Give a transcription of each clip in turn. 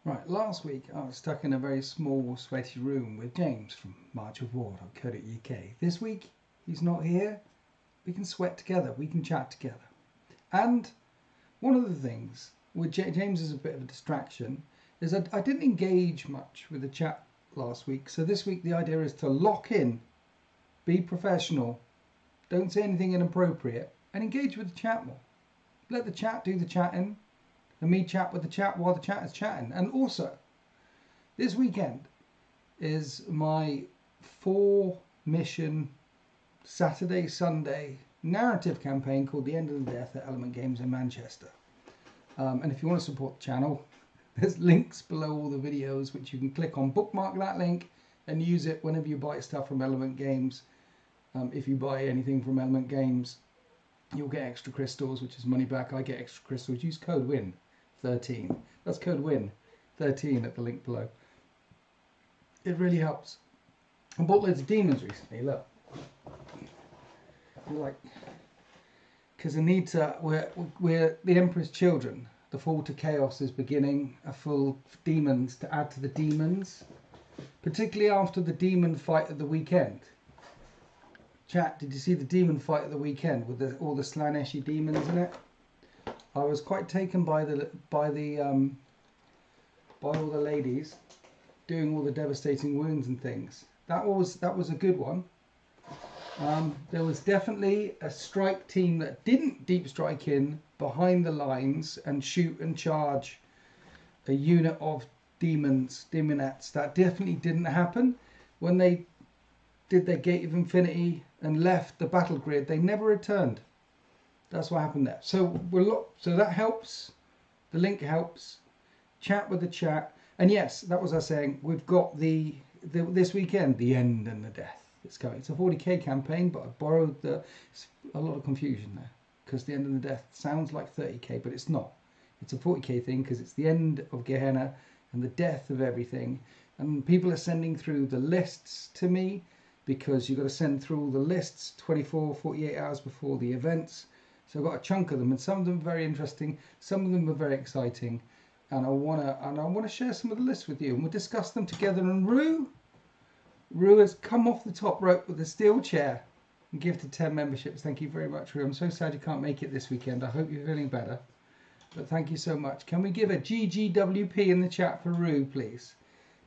Right, last week I was stuck in a very small, sweaty room with James from marchofwar.co.uk. This week he's not here. We can sweat together, we can chat together. And one of the things with James is a bit of a distraction is that I didn't engage much with the chat last week. So this week the idea is to lock in, be professional, don't say anything inappropriate, and engage with the chat more. Let the chat do the chatting, and me chat with the chat while the chat is chatting. And also, this weekend is my 4-mission Saturday, Sunday narrative campaign called The End of the Death at Element Games in Manchester. And if you want to support the channel, there's links below all the videos which you can click on, bookmark that link and use it whenever you buy stuff from Element Games. If you buy anything from Element Games, you'll get extra crystals, which is money back. I get extra crystals. Use code WIN13. That's code WIN13 at the link below. It really helps. I bought loads of demons recently. Look, like, because I need to. We're the Emperor's children. The fall to chaos is beginning. A full demons to add to the demons, particularly after the demon fight at the weekend. Chat, did you see the demon fight at the weekend with all the Slaneshi demons in it? I was quite taken by all the ladies doing all the devastating wounds and things. That was a good one. There was definitely a strike team that didn't deep strike in behind the lines and shoot and charge a unit of demonettes. That definitely didn't happen. When they did their Gate of Infinity and left the battle grid, they never returned. That's what happened there. So so that helps. The link helps. Chat with the chat. And yes, that was us saying we've got this weekend, The End and the Death. It's going. It's a 40k campaign, but I borrowed a lot of confusion there because The End and the Death sounds like 30k, but it's not. It's a 40k thing because it's the end of Gehenna and the death of everything. And people are sending through the lists to me, because you've got to send through all the lists 24, 48 hours before the events. So I've got a chunk of them, and some of them are very interesting, some of them are very exciting, and I wanna share some of the lists with you, and we'll discuss them together. And Rue has come off the top rope with a steel chair and gifted 10 memberships. Thank you very much, Rue. I'm so sad you can't make it this weekend. I hope you're feeling better, but thank you so much. Can we give a GGWP in the chat for Rue, please?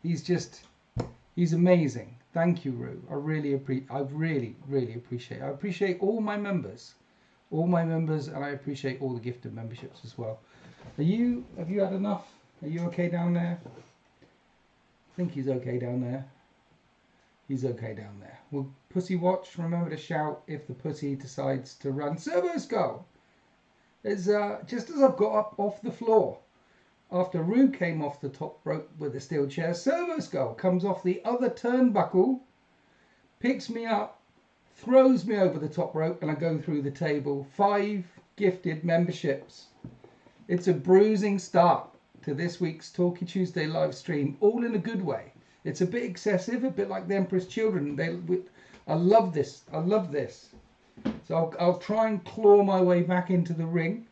He's amazing. Thank you, Rue. I really appreciate it. I appreciate all my members, and I appreciate all the gifted memberships as well. Have you had enough? Are you okay down there? I think he's okay down there. He's okay down there. Well, Pussy Watch, remember to shout if the pussy decides to run. Servo Skull! It's just as I've got up off the floor, after Rue came off the top rope with the steel chair, Servo Skull comes off the other turnbuckle, picks me up, throws me over the top rope, and I go through the table. 5 gifted memberships. It's a bruising start to this week's Talkie Tuesday live stream, all in a good way. It's a bit excessive, a bit like the Emperor's Children. I love this. I love this. So I'll try and claw my way back into the ring.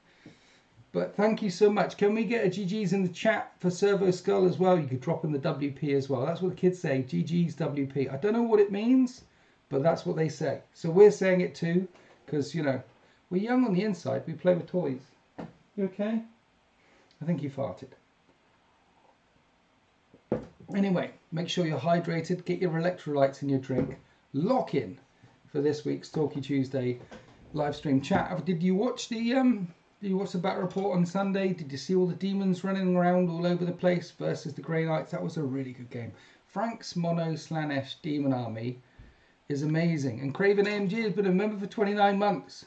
But thank you so much. Can we get a GG's in the chat for Servo Skull as well? You could drop in the WP as well. That's what the kids say, GG's WP. I don't know what it means, but that's what they say. So we're saying it too, because, you know, we're young on the inside. We play with toys. You okay? I think you farted. Anyway, make sure you're hydrated. Get your electrolytes in your drink. Lock in for this week's Talkie Tuesday live stream chat. Did you watch the battle report on Sunday? Did you see all the demons running around all over the place versus the Grey Knights? That was a really good game. Frank's Mono Slanesh Demon Army is amazing. And Craven AMG has been a member for 29 months.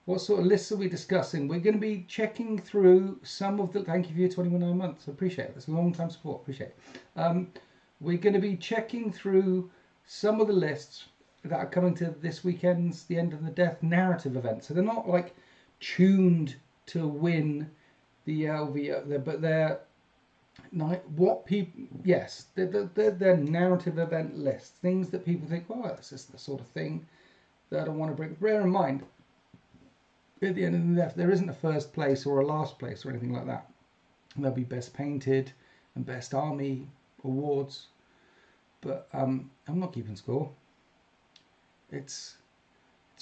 What sort of lists are we discussing? We're going to be checking through some of the... Thank you for your 29 months. I appreciate it. That's a long time support. Appreciate it. We're going to be checking through some of the lists that are coming to this weekend's The End of the Death narrative event. So they're not like tuned to win the LV, but they're they're narrative event lists, things that people think, well, this is the sort of thing that I want to bring. Bear in mind, at the end of the death, there isn't a first place or a last place or anything like that. There'll be best painted, and best army awards. But I'm not keeping score. It's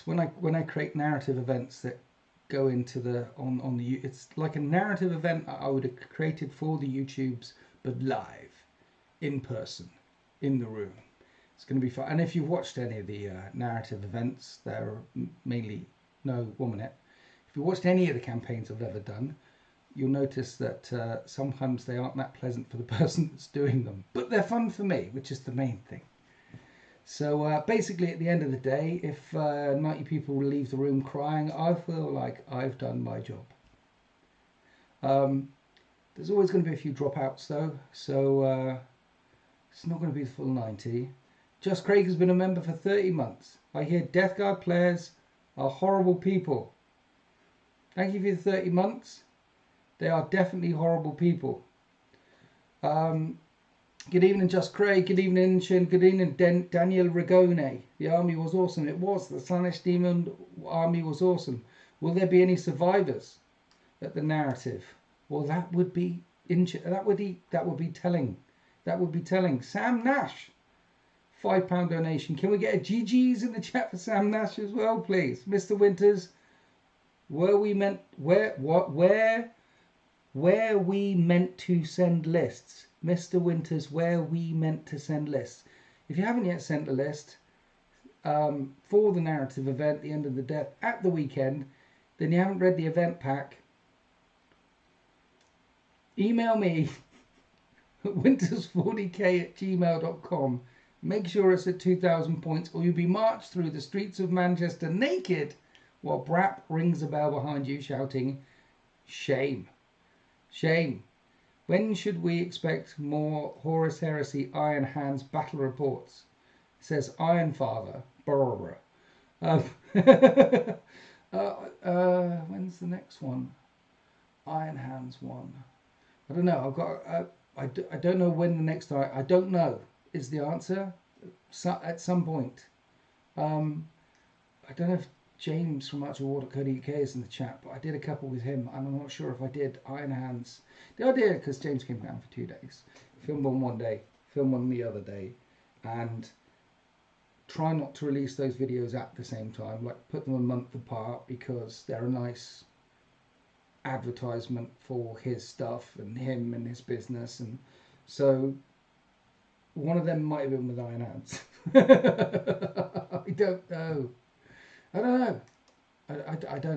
when I create narrative events that go into the on the, it's like a narrative event I would have created for the YouTubes, but live, in person, in the room. It's going to be fun. And if you've watched any of the narrative events, they're mainly, no, 1 minute. If you watched any of the campaigns I've ever done, you'll notice that sometimes they aren't that pleasant for the person that's doing them, but they're fun for me, which is the main thing. So basically, at the end of the day, if 90 people leave the room crying, I feel like I've done my job. There's always going to be a few dropouts though, so it's not going to be the full 90. Just Craig has been a member for 30 months. I hear Death Guard players are horrible people. Thank you for the 30 months. They are definitely horrible people. Good evening, Just Craig. Good evening, Shin. Good evening, Daniel Rigone. The army was awesome. It was. The Slaanesh Demon army was awesome. Will there be any survivors at the narrative? Well, that would be telling. That would be telling. Sam Nash, £5 donation. Can we get a GG's in the chat for Sam Nash as well, please, Mr. Winters? Where we meant to send lists, Mr. Winters? Where we meant to send lists? If you haven't yet sent a list for the narrative event, The End of the Death, at the weekend, then you haven't read the event pack. Email me at winters40k@gmail.com. Make sure it's at 2,000 points, or you'll be marched through the streets of Manchester naked while Brap rings a bell behind you shouting, "Shame. Shame." When should we expect more Horus Heresy Iron Hands battle reports? It says Iron Father, Barbara. When's the next one? Iron Hands one. I don't know. I've got. I don't know when the next. I don't know is the answer. At some point. I don't know if James from Archer Water Cody UK is in the chat, but I did a couple with him, and I'm not sure if I did Iron Hands. The idea, because James came down for 2 days, filmed one day, filmed one the other day, and try not to release those videos at the same time, like put them a month apart, because they're a nice advertisement for his stuff and him and his business. And so one of them might have been with Iron Hands. I don't know. I don't know. I don't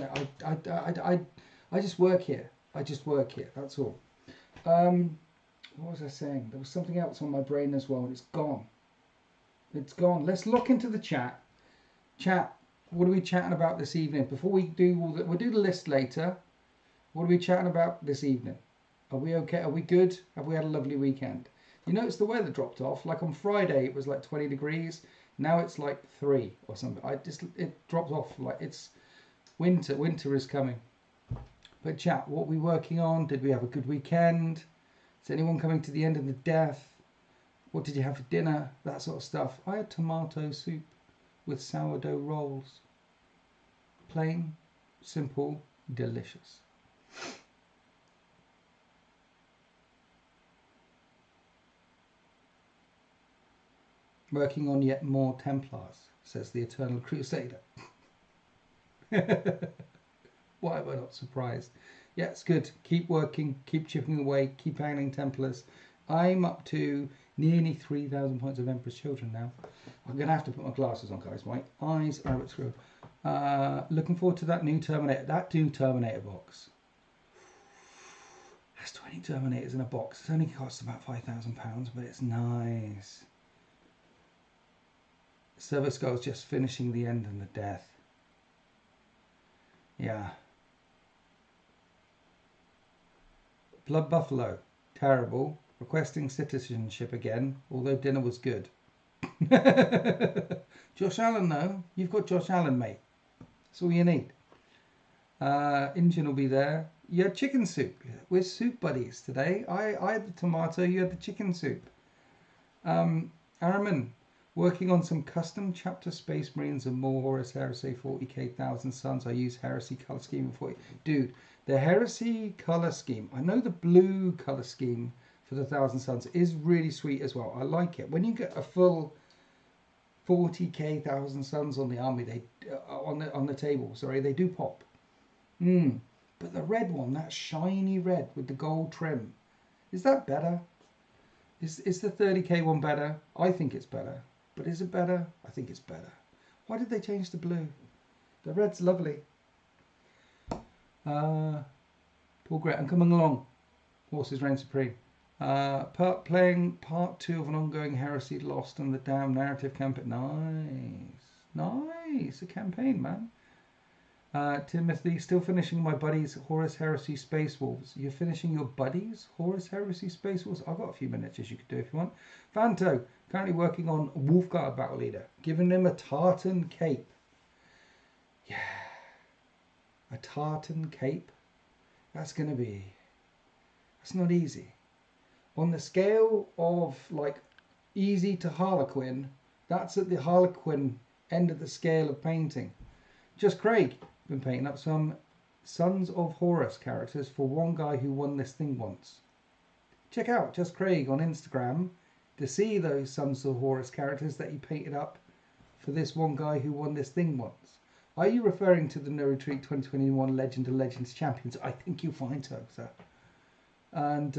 know. I just work here. I just work here. That's all. What was I saying? There was something else on my brain as well, and it's gone. It's gone. Let's look into the chat. Chat. What are we chatting about this evening? Before we do all that, we'll do the list later. What are we chatting about this evening? Are we okay? Are we good? Have we had a lovely weekend? You notice the weather dropped off. Like on Friday, it was like 20 degrees. Now it's like 3 or something. It dropped off. Like it's winter. Winter is coming. But chat, what are we working on? Did we have a good weekend? Is anyone coming to the End of the Death? What did you have for dinner? That sort of stuff. I had tomato soup with sourdough rolls. Plain, simple, delicious. Working on yet more Templars, says the Eternal Crusader. Why am I not surprised? Yeah, it's good. Keep working, keep chipping away, keep angling Templars. I'm up to nearly 3,000 points of Emperor's Children now. I'm going to have to put my glasses on, guys. My eyes are a bit screwed. Looking forward to that new Terminator. That new Terminator box. That's 20 Terminators in a box. It only costs about £5,000, but it's nice. Silver Skull's just finishing The End and the Death. Yeah. Blood Buffalo. Terrible. Requesting citizenship again, although dinner was good. Josh Allen, though. You've got Josh Allen, mate. That's all you need. Injun will be there. You had chicken soup. We're soup buddies today. I had the tomato, you had the chicken soup. Araman, working on some custom chapter Space Marines and more Horus Heresy 40k 1000 Suns. I use Heresy color scheme for it. Dude, the Heresy color scheme. I know the blue color scheme for for the Thousand Suns is really sweet as well. I like it. When you get a full 40k Thousand Suns on the army, they on the table, sorry, they do pop. But the red one, that shiny red with the gold trim, is that better? Is the 30k one better? I think it's better. But is it better? I think it's better. Why did they change the blue? The red's lovely. Paul Gret, I'm coming along. Horses reign supreme. Playing part 2 of an ongoing Heresy Lost and the Damn narrative campaign. Nice. A campaign, man. Timothy, still finishing my buddies Horus Heresy Space Wolves. You're finishing your buddies Horus Heresy Space Wolves? I've got a few miniatures you could do if you want. Fanto, currently working on Wolfguard Battle Leader, giving him a tartan cape. Yeah, a tartan cape. That's not easy. On the scale of like easy to Harlequin, that's at the Harlequin end of the scale of painting. Just Craig, been painting up some Sons of Horus characters for one guy who won this thing once. Check out Just Craig on Instagram to see those Sons of Horus characters that he painted up for this one guy who won this thing once. Are you referring to the No Retreat 2021 Legend of Legends Champions? I think you'll find so, sir. And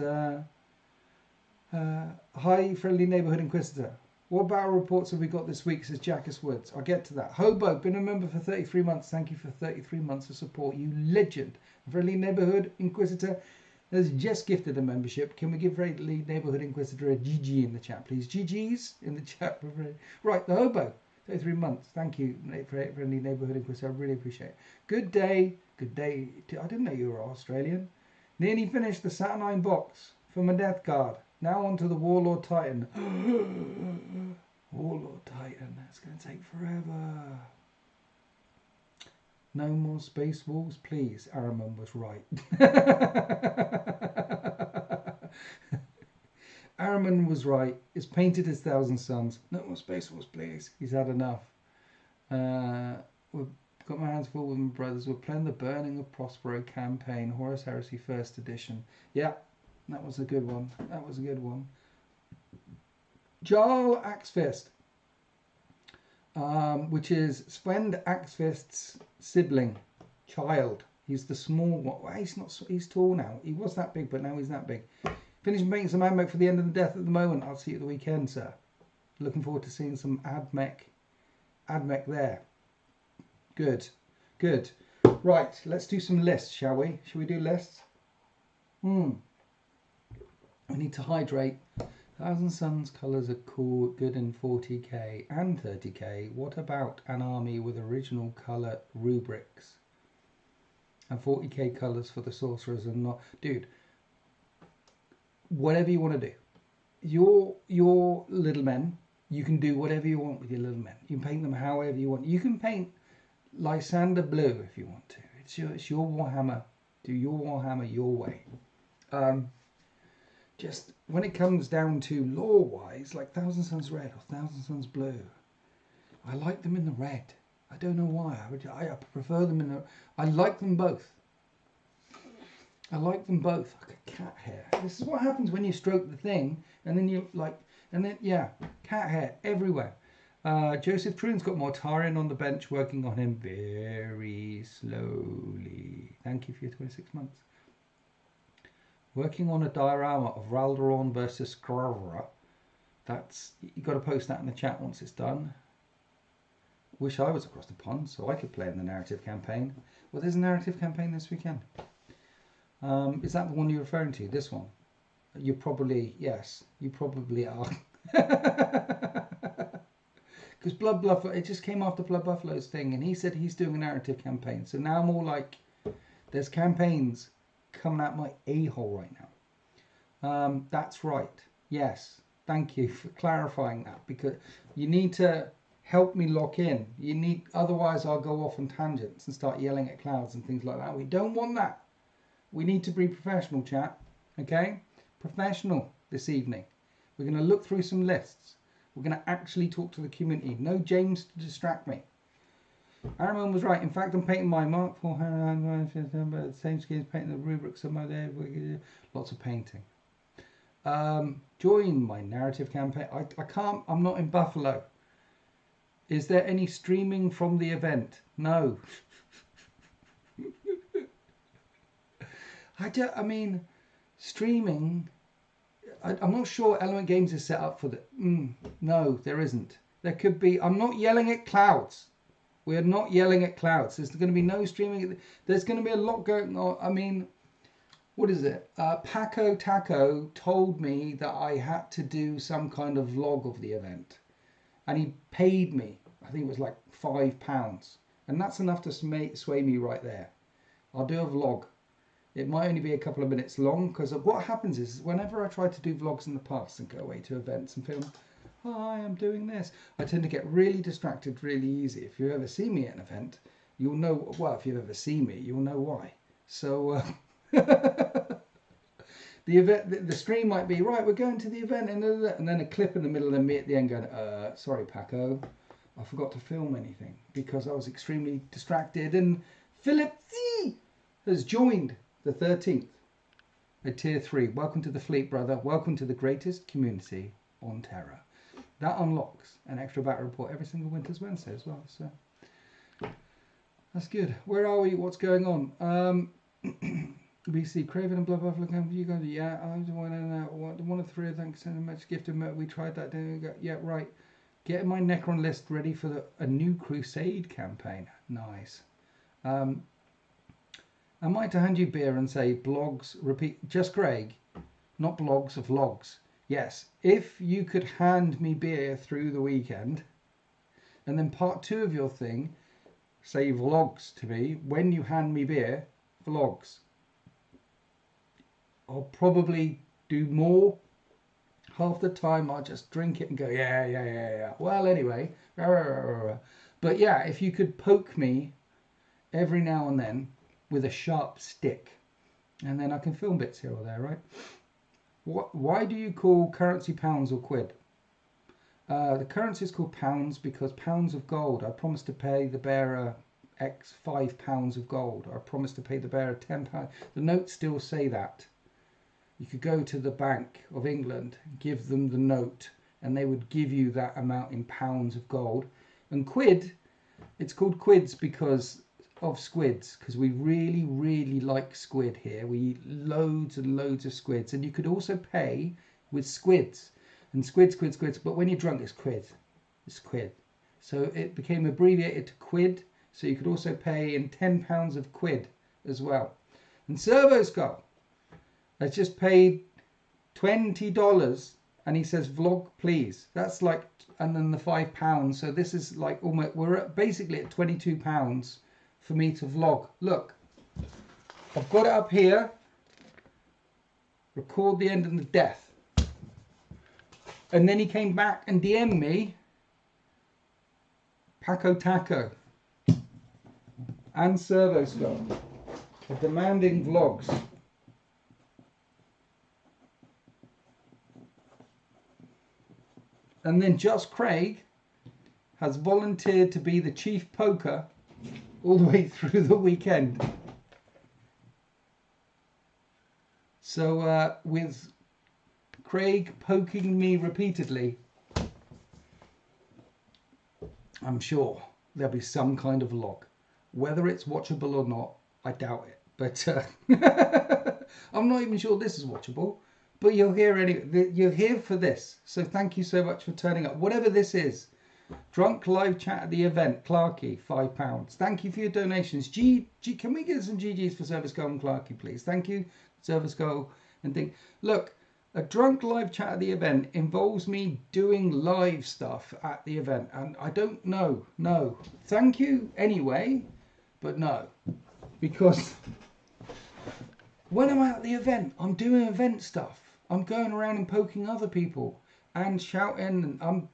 hi, friendly neighbourhood inquisitor. What battle reports have we got this week, says Jackus Woods. I'll get to that. Hobo, been a member for 33 months. Thank you for 33 months of support, you legend. Friendly neighbourhood inquisitor has just gifted a membership. Can we give friendly neighbourhood inquisitor a GG in the chat, please? GG's in the chat. Right, the Hobo, 33 months. Thank you, friendly neighbourhood inquisitor. I really appreciate it. Good day. Good day. I didn't know you were Australian. Nearly finished the Saturnine box for my Death Guard. Now on to the Warlord Titan. Warlord Titan, that's going to take forever. No more Space Wolves, please. Araman was right. Araman was right. It's painted as Thousand Suns. No more Space Wolves, please. He's had enough. We've got my hands full with my brothers. We're playing the Burning of Prospero campaign, Horus Heresy 1st edition. Yeah. That was a good one. That was a good one. Jarl Axefist, which is Sven Axefist's sibling, child. He's the small one. Well, he's not. He's tall now. He was that big, but now he's that big. Finishing making some Admech for the end of the death at the moment. I'll see you at the weekend, sir. Looking forward to seeing some Admech there. Good. Right, let's do some lists, shall we? Shall we do lists? We need to hydrate. Thousand Suns colours are cool, good in 40k and 30k. What about an army with original colour rubrics? And 40k colours for the sorcerers and not... Dude, whatever you want to do. Your little men, you can do whatever you want with your little men. You can paint them however you want. You can paint Lysander blue if you want to. It's your Warhammer. Do your Warhammer your way. Just when it comes down to lore-wise, like Thousand Suns Red or Thousand Suns Blue, I like them in the red. I don't know why. I prefer them in the... I like them both. I like them both. Like a cat hair. This is what happens when you stroke the thing, and then you like... And then, yeah, cat hair everywhere. Joseph Troon's got Mortarion on the bench, working on him very slowly. Thank you for your 26 months. Working on a diorama of Raldoron versus Skravra. That's, you got to post that in the chat once it's done. Wish I was across the pond so I could play in the narrative campaign. Well, there's a narrative campaign this weekend. Is that the one you're referring to? This one? You probably, yes, you probably are. Because Blood Buffalo, it just came after Blood Buffalo's thing, and he said he's doing a narrative campaign. So now I'm all like, there's campaigns coming out my a-hole right now. That's right. Yes. Thank you for clarifying that, because you need to help me lock in. Otherwise I'll go off on tangents and start yelling at clouds and things like that. We don't want that. We need to be professional, chat. Okay? Professional this evening. We're going to look through some lists. We're going to actually talk to the community. No James to distract me. Araman was right. In fact, I'm painting my Mark 4 the same schemes, painting the rubrics somewhere there. Lots of painting. Join my narrative campaign. I can't. I'm not in Buffalo. Is there any streaming from the event? No. I mean, streaming. I'm not sure Element Games is set up for that. No, there isn't. There could be. I'm not yelling at clouds. We're not yelling at clouds. There's going to be no streaming. There's going to be a lot going on. I mean, what is it? Paco Taco told me that I had to do some kind of vlog of the event. And he paid me. I think it was like £5. And that's enough to sway me right there. I'll do a vlog. It might only be a couple of minutes long, because what happens is whenever I try to do vlogs in the past and go away to events and film, hi, I'm doing this, I tend to get really distracted really easy. If you ever see me at an event, you'll know, well, if you've ever seen me, you'll know why. So the event, the stream might be, right, we're going to the event, and then a clip in the middle and me at the end going, sorry Paco, I forgot to film anything because I was extremely distracted. And Philip C has joined the 13th at tier 3. Welcome to the fleet, brother. Welcome to the greatest community on Terra. That unlocks an extra battle report every single Winter's Wednesday as well. So that's good. Where are we? What's going on? BC Craven and blah blah blah. You guys, yeah. I was one of the three. Thanks so much. Gifted. We tried that. Didn't we? Yeah, right. Getting my Necron list ready for a new Crusade campaign. Nice. I might hand you beer and say blogs repeat. Just Greg, not blogs, vlogs. Yes, if you could hand me beer through the weekend, and then part 2 of your thing, say vlogs to me. When you hand me beer, vlogs. I'll probably do more. Half the time I'll just drink it and go, yeah. Well, anyway. But yeah, if you could poke me every now and then with a sharp stick, and then I can film bits here or there, right? Why do you call currency pounds or quid? The currency is called pounds because pounds of gold. I promised to pay the bearer X £5 of gold. I promised to pay the bearer £10. The notes still say that. You could go to the Bank of England, give them the note, and they would give you that amount in pounds of gold. And quid, it's called quids because of squids, because we really like squid here. We eat loads and loads of squids, and you could also pay with squids. And squids, but when you're drunk, it's quid. It's quid. So it became abbreviated to quid, so you could also pay in £10 of quid as well. And Servo Skull has just paid $20, and he says vlog please. That's like, and then the £5. So this is like almost, we're basically at £22 for me to vlog. Look, I've got it up here. Record the end of the death. And then he came back and DM'd me, Paco Taco and Servo Skull are demanding vlogs. And then Just Craig has volunteered to be the chief poker all the way through the weekend. So with Craig poking me repeatedly, I'm sure there'll be some kind of vlog. Whether it's watchable or not, I doubt it. But I'm not even sure this is watchable. But you're here anyway. You're here for this. So thank you so much for turning up. Whatever this is. Drunk live chat at the event. Clarky, £5. Thank you for your donations. Can we get some GGs for Service Go and Clarky, please? Thank you, Service Go. And think, look, a drunk live chat at the event involves me doing live stuff at the event. And I don't know. No. Thank you anyway. But no. Because when I'm at the event, I'm doing event stuff. I'm going around and poking other people and shouting. And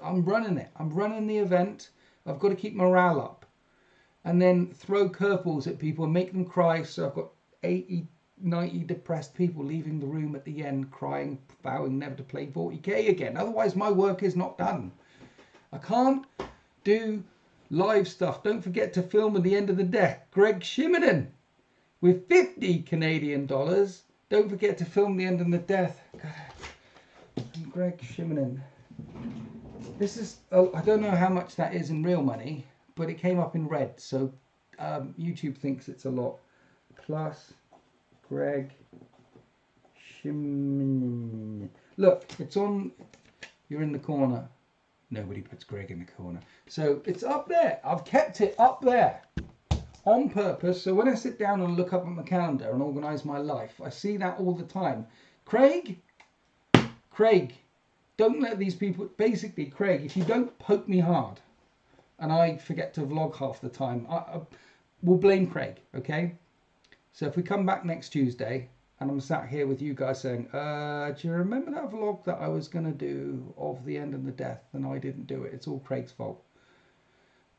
I'm running it. I'm running the event. I've got to keep morale up. And then throw curveballs at people and make them cry. So I've got 80, 90 depressed people leaving the room at the end crying, vowing never to play 40k again. Otherwise my work is not done. I can't do live stuff. Don't forget to film at the end of the deck. Greg Shimmerton with 50 Canadian dollars. Don't forget to film the end of the death. God. Greg Shimonin. This is, I don't know how much that is in real money, but it came up in red, so YouTube thinks it's a lot. Plus Greg Shimonin. Look, it's on, you're in the corner. Nobody puts Greg in the corner. So it's up there. I've kept it up there on purpose. So when I sit down and look up at my calendar and organise my life, I see that all the time. Craig, don't let these people, basically, Craig, if you don't poke me hard and I forget to vlog half the time, we'll blame Craig, okay? So if we come back next Tuesday and I'm sat here with you guys saying, do you remember that vlog that I was going to do of the end and the death and I didn't do it? It's all Craig's fault.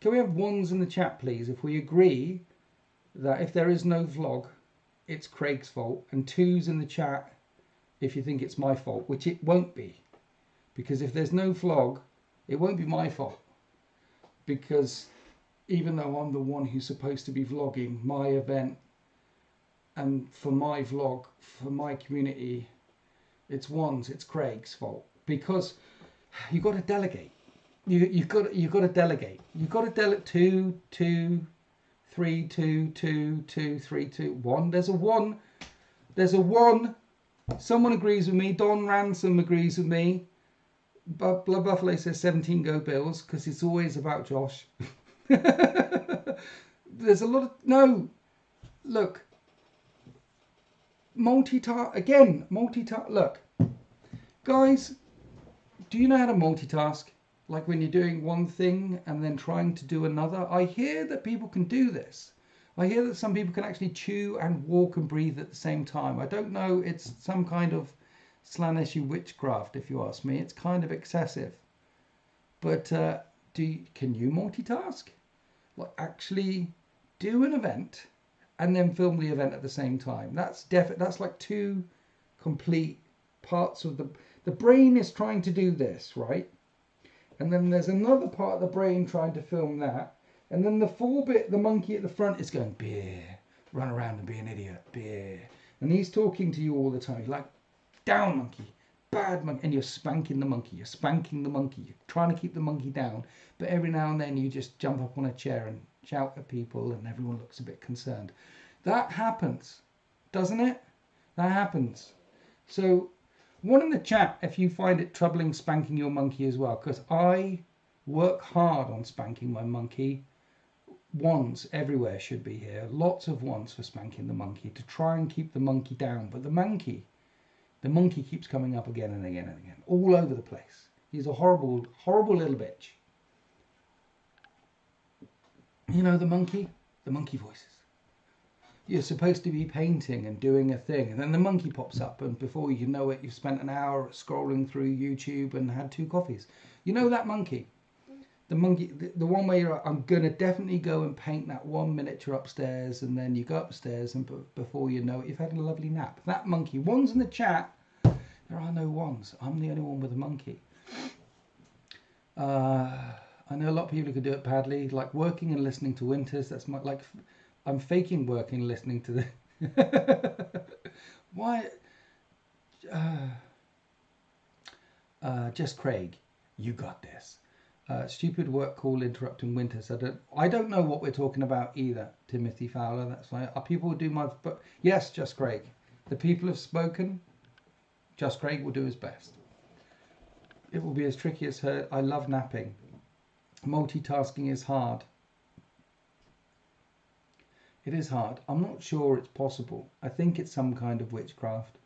Can we have ones in the chat, please? If we agree that if there is no vlog, it's Craig's fault, and twos in the chat if you think it's my fault, which it won't be. Because if there's no vlog, it won't be my fault. Because even though I'm the one who's supposed to be vlogging my event, and for my vlog, for my community, it's Craig's fault. Because you've got to delegate. You've got to delegate. You've got to delegate 2, 2, 3, 2, 2, 2, 3, 2, 1. There's a 1. There's a 1. Someone agrees with me. Don Ransom agrees with me. Blood Buffalo says 17 go Bills, because it's always about Josh. There's a lot of... No. Look. Multitask. Look. Guys, do you know how to multitask? Like when you're doing one thing and then trying to do another? I hear that people can do this. I hear that some people can actually chew and walk and breathe at the same time. I don't know. It's some kind of Slaaneshi witchcraft, if you ask me. It's kind of excessive. But can you multitask? Like actually do an event and then film the event at the same time. That's like two complete parts of the brain is trying to do this, right? And then there's another part of the brain trying to film that. And then the full bit, the monkey at the front is going, beer, run around and be an idiot, beer. And he's talking to you all the time. He's like, down monkey, bad monkey. And you're spanking the monkey, you're trying to keep the monkey down. But every now and then you just jump up on a chair and shout at people and everyone looks a bit concerned. That happens, doesn't it? That happens. So one in the chat if you find it troubling spanking your monkey as well, because I work hard on spanking my monkey. Wands everywhere should be here. Lots of wands for spanking the monkey to try and keep the monkey down. But the monkey keeps coming up again and again and again, all over the place. He's a horrible, horrible little bitch. You know the monkey voices. You're supposed to be painting and doing a thing, and then the monkey pops up, and before you know it, you've spent an hour scrolling through YouTube and had 2 coffees. You know that monkey? The monkey, the one where you're, I'm going to definitely go and paint that one miniature upstairs, and then you go upstairs, and before you know it, you've had a lovely nap. That monkey. Ones in the chat. There are no ones. I'm the only one with a monkey. I know a lot of people who could do it badly, like working and listening to Winters. That's my, like, I'm faking working, listening to the... Why? Just Craig, you got this. Stupid work call interrupting Winters. I don't know what we're talking about either, Timothy Fowler. That's fine. People will do my... But yes, Just Craig. The people have spoken. Just Craig will do his best. It will be as tricky as her. I love napping. Multitasking is hard. It is hard. I'm not sure it's possible. I think it's some kind of witchcraft.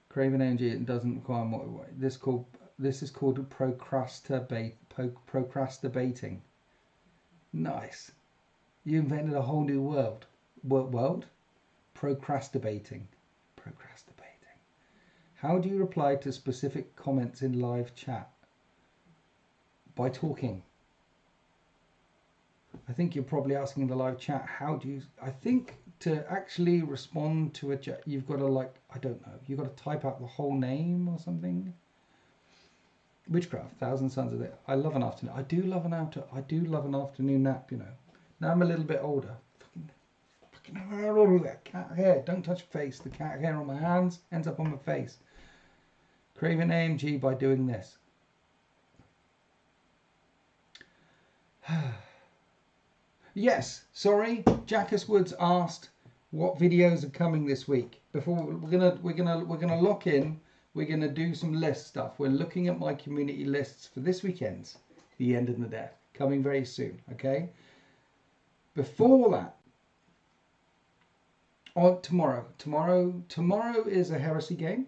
Craven energy, it doesn't require more. This is called procrastinating. Nice. You invented a whole new world. World? Procrastinating. How do you reply to specific comments in live chat? By talking. I think you're probably asking in the live chat, how do you... I think to actually respond to a chat, you've got to, like, I don't know, you've got to type out the whole name or something. Witchcraft, Thousand Sons of it. I love an afternoon. I do love an afternoon nap, you know. Now I'm a little bit older. Fucking cat hair. Don't touch face. The cat hair on my hands ends up on my face. Craven AMG by doing this. Yes, sorry. Jackus Woods asked what videos are coming this week. Before we're gonna lock in. We're gonna do some list stuff. We're looking at my community lists for this weekend's The End and the Death, coming very soon. Okay. Before that, on tomorrow is a heresy game.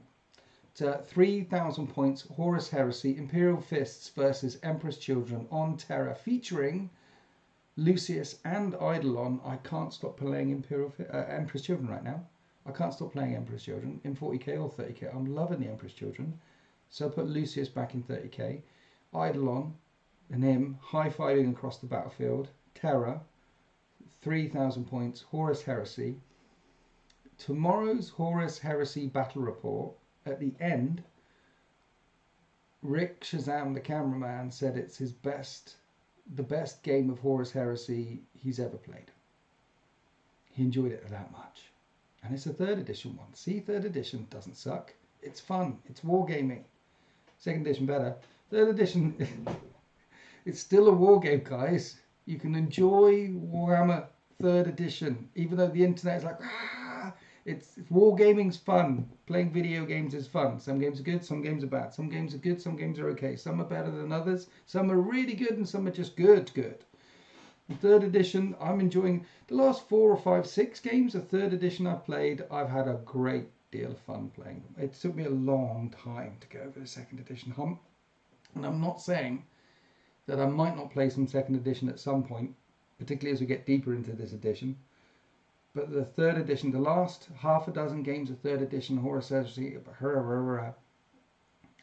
It's 3,000 points, Horus Heresy, Imperial Fists versus Emperor's Children on Terra, featuring Lucius and Eidolon. I can't stop playing Emperor's Children right now. I can't stop playing Emperor's Children in 40k or 30k. I'm loving the Emperor's Children. So I put Lucius back in 30k. Eidolon and him high-fiving across the battlefield. Terra, 3,000 points, Horus Heresy. Tomorrow's Horus Heresy battle report, at the end, Rick Shazam, the cameraman, said it's the best game of Horus Heresy he's ever played. He enjoyed it that much. And it's a 3rd edition one. See, 3rd edition doesn't suck. It's fun. It's wargaming. 2nd edition better. 3rd edition, it's still a war game, guys. You can enjoy Warhammer 3rd edition, even though the internet is like, it's wargaming's fun. Playing video games is fun. Some games are good, some games are bad. Some games are good, some games are okay. Some are better than others. Some are really good, and some are just good. In 3rd edition, I'm enjoying the last 4 or 5, 6 games of 3rd edition I've played. I've had a great deal of fun playing them. It took me a long time to get over the 2nd edition hump. And I'm not saying that I might not play some 2nd edition at some point, particularly as we get deeper into this edition. But the 3rd edition, the last half a dozen games of 3rd edition Horus Heresy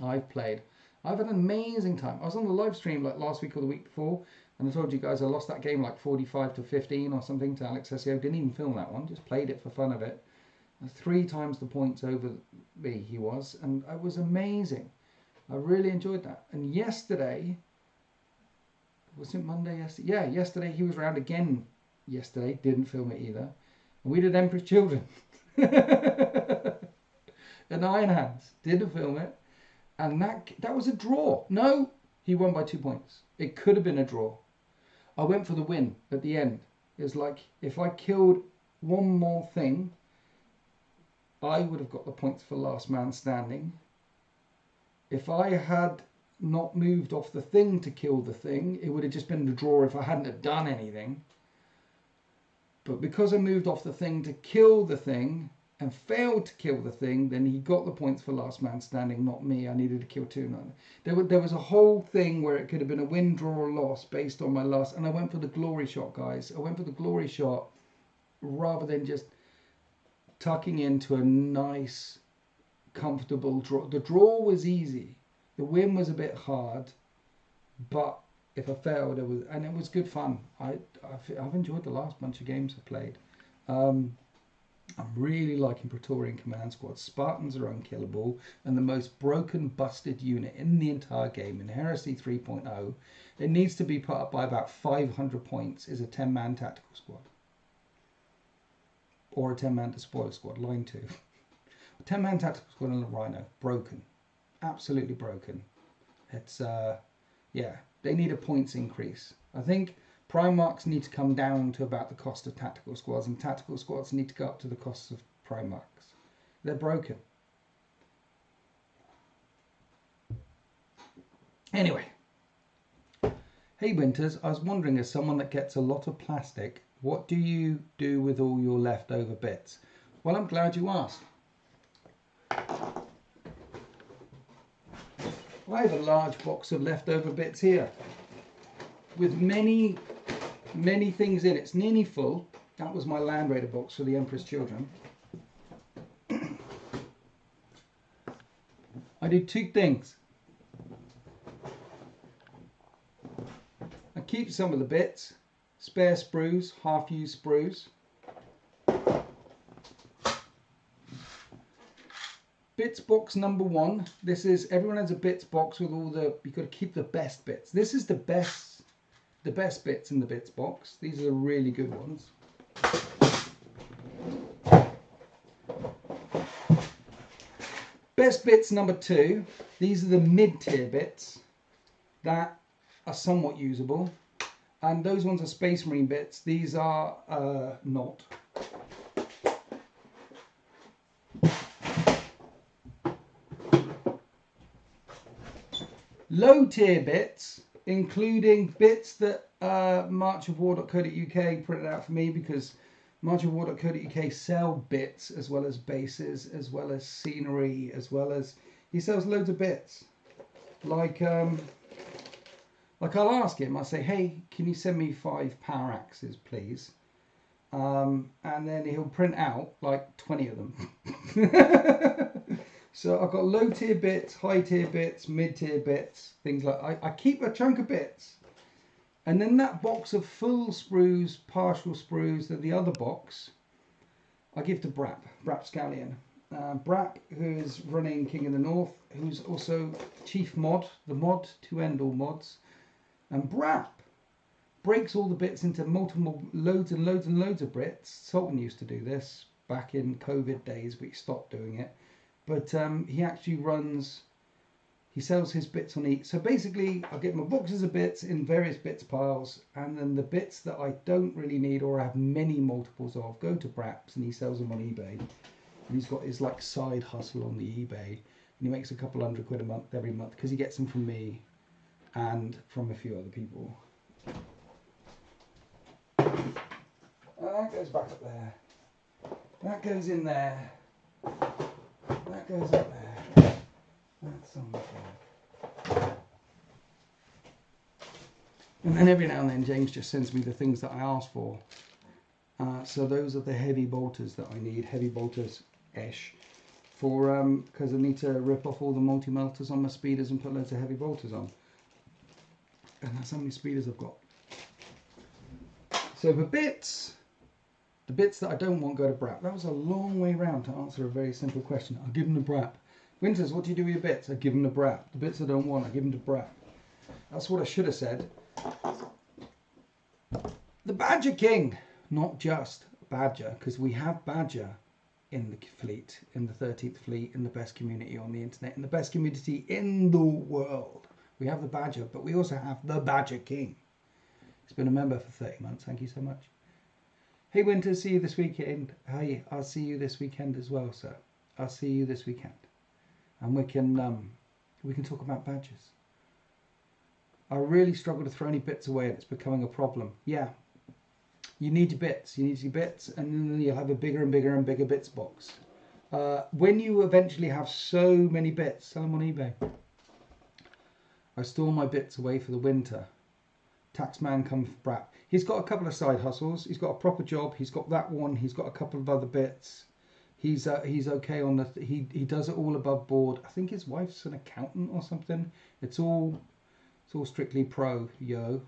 I've played, I've had an amazing time. I was on the live stream like last week or the week before, and I told you guys I lost that game like 45-15 or something to Alex Sessio. Didn't even film that one, just played it for fun of it. 3 times the points over me he was, and it was amazing. I really enjoyed that. And yesterday, was it Monday yesterday? Yeah, yesterday he was around again. Yesterday, didn't film it either. And we did Emperor's Children. And Iron Hands, didn't film it. And that was a draw. No, he won by 2 points. It could have been a draw. I went for the win at the end. It was like, if I killed one more thing, I would have got the points for last man standing. If I had not moved off the thing to kill the thing, it would have just been a draw if I hadn't have done anything. But because I moved off the thing to kill the thing and failed to kill the thing, then he got the points for last man standing, not me. I needed to kill 2. There was a whole thing where it could have been a win, draw, or loss based on my last. And I went for the glory shot, guys. I went for the glory shot rather than just tucking into a nice, comfortable draw. The draw was easy. The win was a bit hard, but if I failed, it was good fun. I've enjoyed the last bunch of games I've played. I'm really liking Praetorian Command Squad. Spartans are unkillable, and the most broken, busted unit in the entire game in Heresy 3.0. It needs to be put up by about 500 points. Is a 10-man tactical squad, or a 10-man despoiler squad. Line 2. A 10-man tactical squad and a Rhino. Broken, absolutely broken. It's yeah. They need a points increase. I think Primarchs need to come down to about the cost of tactical squads, and tactical squads need to go up to the cost of Primarchs. They're broken. Anyway. Hey Winters, I was wondering, as someone that gets a lot of plastic, what do you do with all your leftover bits? Well, I'm glad you asked. I have a large box of leftover bits here with many things in it. It's nearly full. That was my Land Raider box for the Emperor's Children. I do 2 things. I keep some of the bits, spare sprues, half-used sprues. Bits box number 1. This is, everyone has a bits box with all the, you've got to keep the best bits. This is the best bits in the bits box. These are the really good ones. Best bits number 2. These are the mid-tier bits that are somewhat usable. And those ones are Space Marine bits. These are not. Low tier bits, including bits that marchofwar.co.uk printed out for me, because marchofwar.co.uk sell bits as well as bases, as well as scenery, as well as he sells loads of bits. Like I'll ask him, I'll say, hey, can you send me 5 power axes, please? And then he'll print out like 20 of them. So I've got low tier bits, high tier bits, mid tier bits, things like I keep a chunk of bits. And then that box of full sprues, partial sprues, the other box, I give to Brap Scallion. Brap, who is running King of the North, who's also chief mod, the mod to end all mods. And Brap breaks all the bits into multiple loads and loads and loads of bits. Sultan used to do this back in COVID days, but he stopped doing it. But he actually he sells his bits on each. So basically, I get my boxes of bits in various bits piles, and then the bits that I don't really need or have many multiples of go to Braps, and he sells them on eBay. And he's got his like side hustle on the eBay, and he makes a couple £100 a month every month because he gets them from me and from a few other people. That goes back up there. That goes in there. That goes up there. That's on the flag. And then every now and then James just sends me the things that I asked for. So those are the heavy bolters that I need, heavy bolters-ish, for because I need to rip off all the multi-melters on my speeders and put loads of heavy bolters on. And that's how many speeders I've got. So the bits that I don't want go to Brap. That was a long way round to answer a very simple question. I'll give them to Brap. Winters, what do you do with your bits? I give them to Brap. The bits I don't want, I give them to Brap. That's what I should have said. The Badger King, not just Badger, because we have Badger in the fleet, in the 13th fleet, in the best community on the internet, in the best community in the world. We have the Badger, but we also have the Badger King. He's been a member for 30 months. Thank you so much. Hey Winter, see you this weekend. Hey, I'll see you this weekend as well, sir. I'll see you this weekend, and we can talk about badges. I really struggle to throw any bits away, and it's becoming a problem. Yeah, you need your bits. You need your bits, and then you'll have a bigger and bigger and bigger bits box. When you eventually have so many bits, sell them on eBay. I store my bits away for the winter. Taxman comes for Brap. He's got a couple of side hustles. He's got a proper job. He's got that one. He's got a couple of other bits. He's okay on the. He does it all above board. I think his wife's an accountant or something. It's all strictly pro, yo.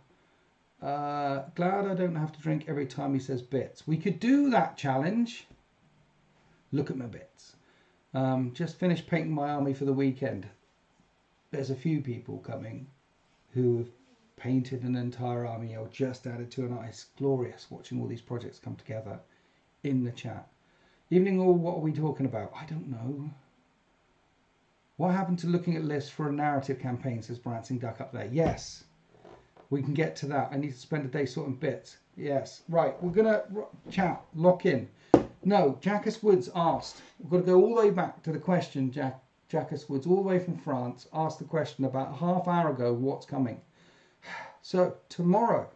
Glad I don't have to drink every time he says bits. We could do that challenge. Look at my bits. Just finished painting my army for the weekend. There's a few people coming who have painted an entire army or just added to, and it's glorious watching all these projects come together in the chat. Evening all, what are we talking about? I don't know. What happened to looking at lists for a narrative campaign, says Brancing Duck up there. Yes, we can get to that. I need to spend a day sorting bits. Yes, right, we're gonna chat, lock in. No, Jackus Woods asked, we've got to go all the way back to the question. Jackus Woods, all the way from France, asked the question about a half hour ago, what's coming? So tomorrow,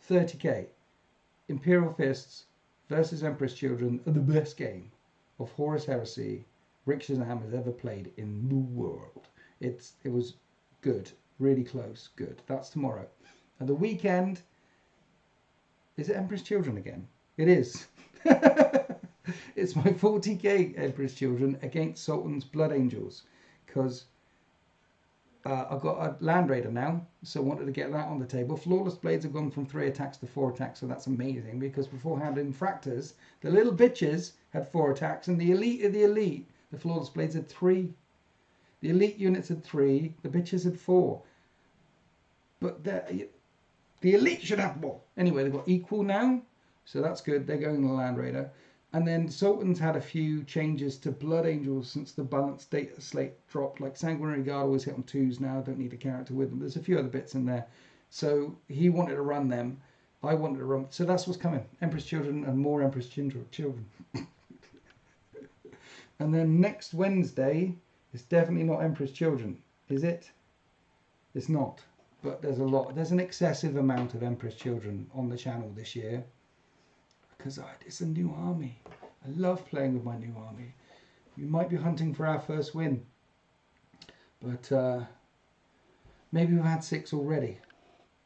30k, Imperial Fists versus Emperor's Children are the best game of Horus Heresy Rick Shazam has ever played in the world. It was good, really close, good. That's tomorrow. And the weekend, is it Emperor's Children again? It is. It's my 40k Emperor's Children against Sultan's Blood Angels, because I've got a Land Raider now, so I wanted to get that on the table. Flawless Blades have gone from 3 attacks to 4 attacks, so that's amazing, because beforehand in Fractors, the little bitches had 4 attacks, and the elite of the elite, the Flawless Blades had 3. The elite units had 3, the bitches had 4. But the elite should have more. Anyway, they've got equal now, so that's good. They're going to the Land Raider. And then Sultan's had a few changes to Blood Angels since the balance data slate dropped. Like Sanguinary Guard always hit on 2s now. Don't need a character with them. There's a few other bits in there. So he wanted to run them. I wanted to run. So that's what's coming. Empress Children and more Empress Children. And then next Wednesday, it's definitely not Empress Children. Is it? It's not. But there's a lot. There's an excessive amount of Empress Children on the channel this year. Because it's a new army. I love playing with my new army. We might be hunting for our first win. But maybe we've had 6 already.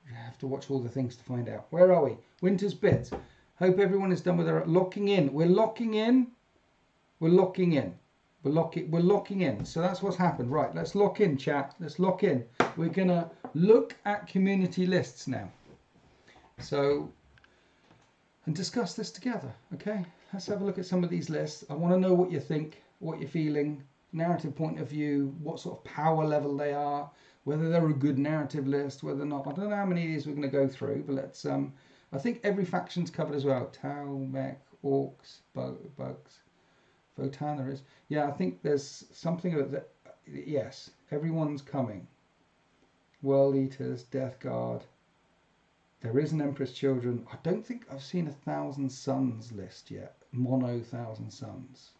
You have to watch all the things to find out. Where are we? Winter's Bits. Hope everyone is done with their locking in. We're locking in. We're locking in. We're locking in. So that's what's happened. Right, let's lock in, chat. Let's lock in. We're going to look at community lists now. So, and discuss this together, okay? Let's have a look at some of these lists. I want to know what you think, what you're feeling, narrative point of view, what sort of power level they are, whether they're a good narrative list, whether or not. I don't know how many of these we're going to go through, but let's, I think every faction's covered as well. Tau, Mech, Orcs, Bugs, Votan there is. Yeah, I think there's something that, yes, everyone's coming. World Eaters, Death Guard. There is an Empress Children. I don't think I've seen 1,000 Suns list yet. Mono 1,000 Suns.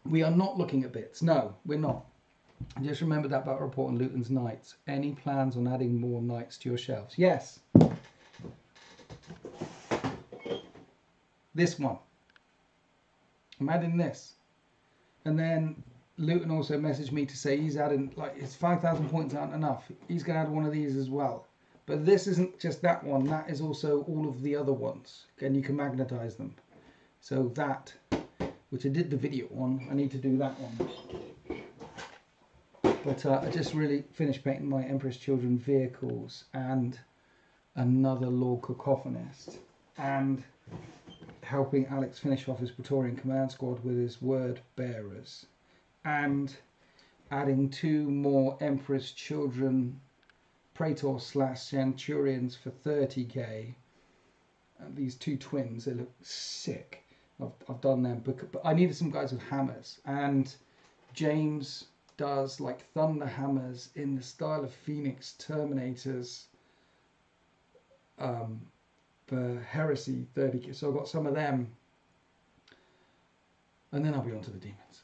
We are not looking at bits. No, we're not. Just remember that battle report on Luton's Knights. Any plans on adding more knights to your shelves? Yes. This one. I'm adding this. And then Luton also messaged me to say he's adding, like, his 5,000 points aren't enough. He's going to add one of these as well. But this isn't just that one. That is also all of the other ones. And you can magnetize them. So that, which I did the video on, I need to do that one. But I just really finished painting my Empress Children vehicles and another Lord Cacophonist. And helping Alex finish off his Praetorian Command Squad with his Word Bearers. And adding 2 more Empress Children Praetor / Centurions for 30k. And these 2 twins, they look sick. I've done them, but I needed some guys with hammers. And James does like thunder hammers in the style of Phoenix Terminators. For Heresy 30k, so I've got some of them, and then I'll be on to the demons.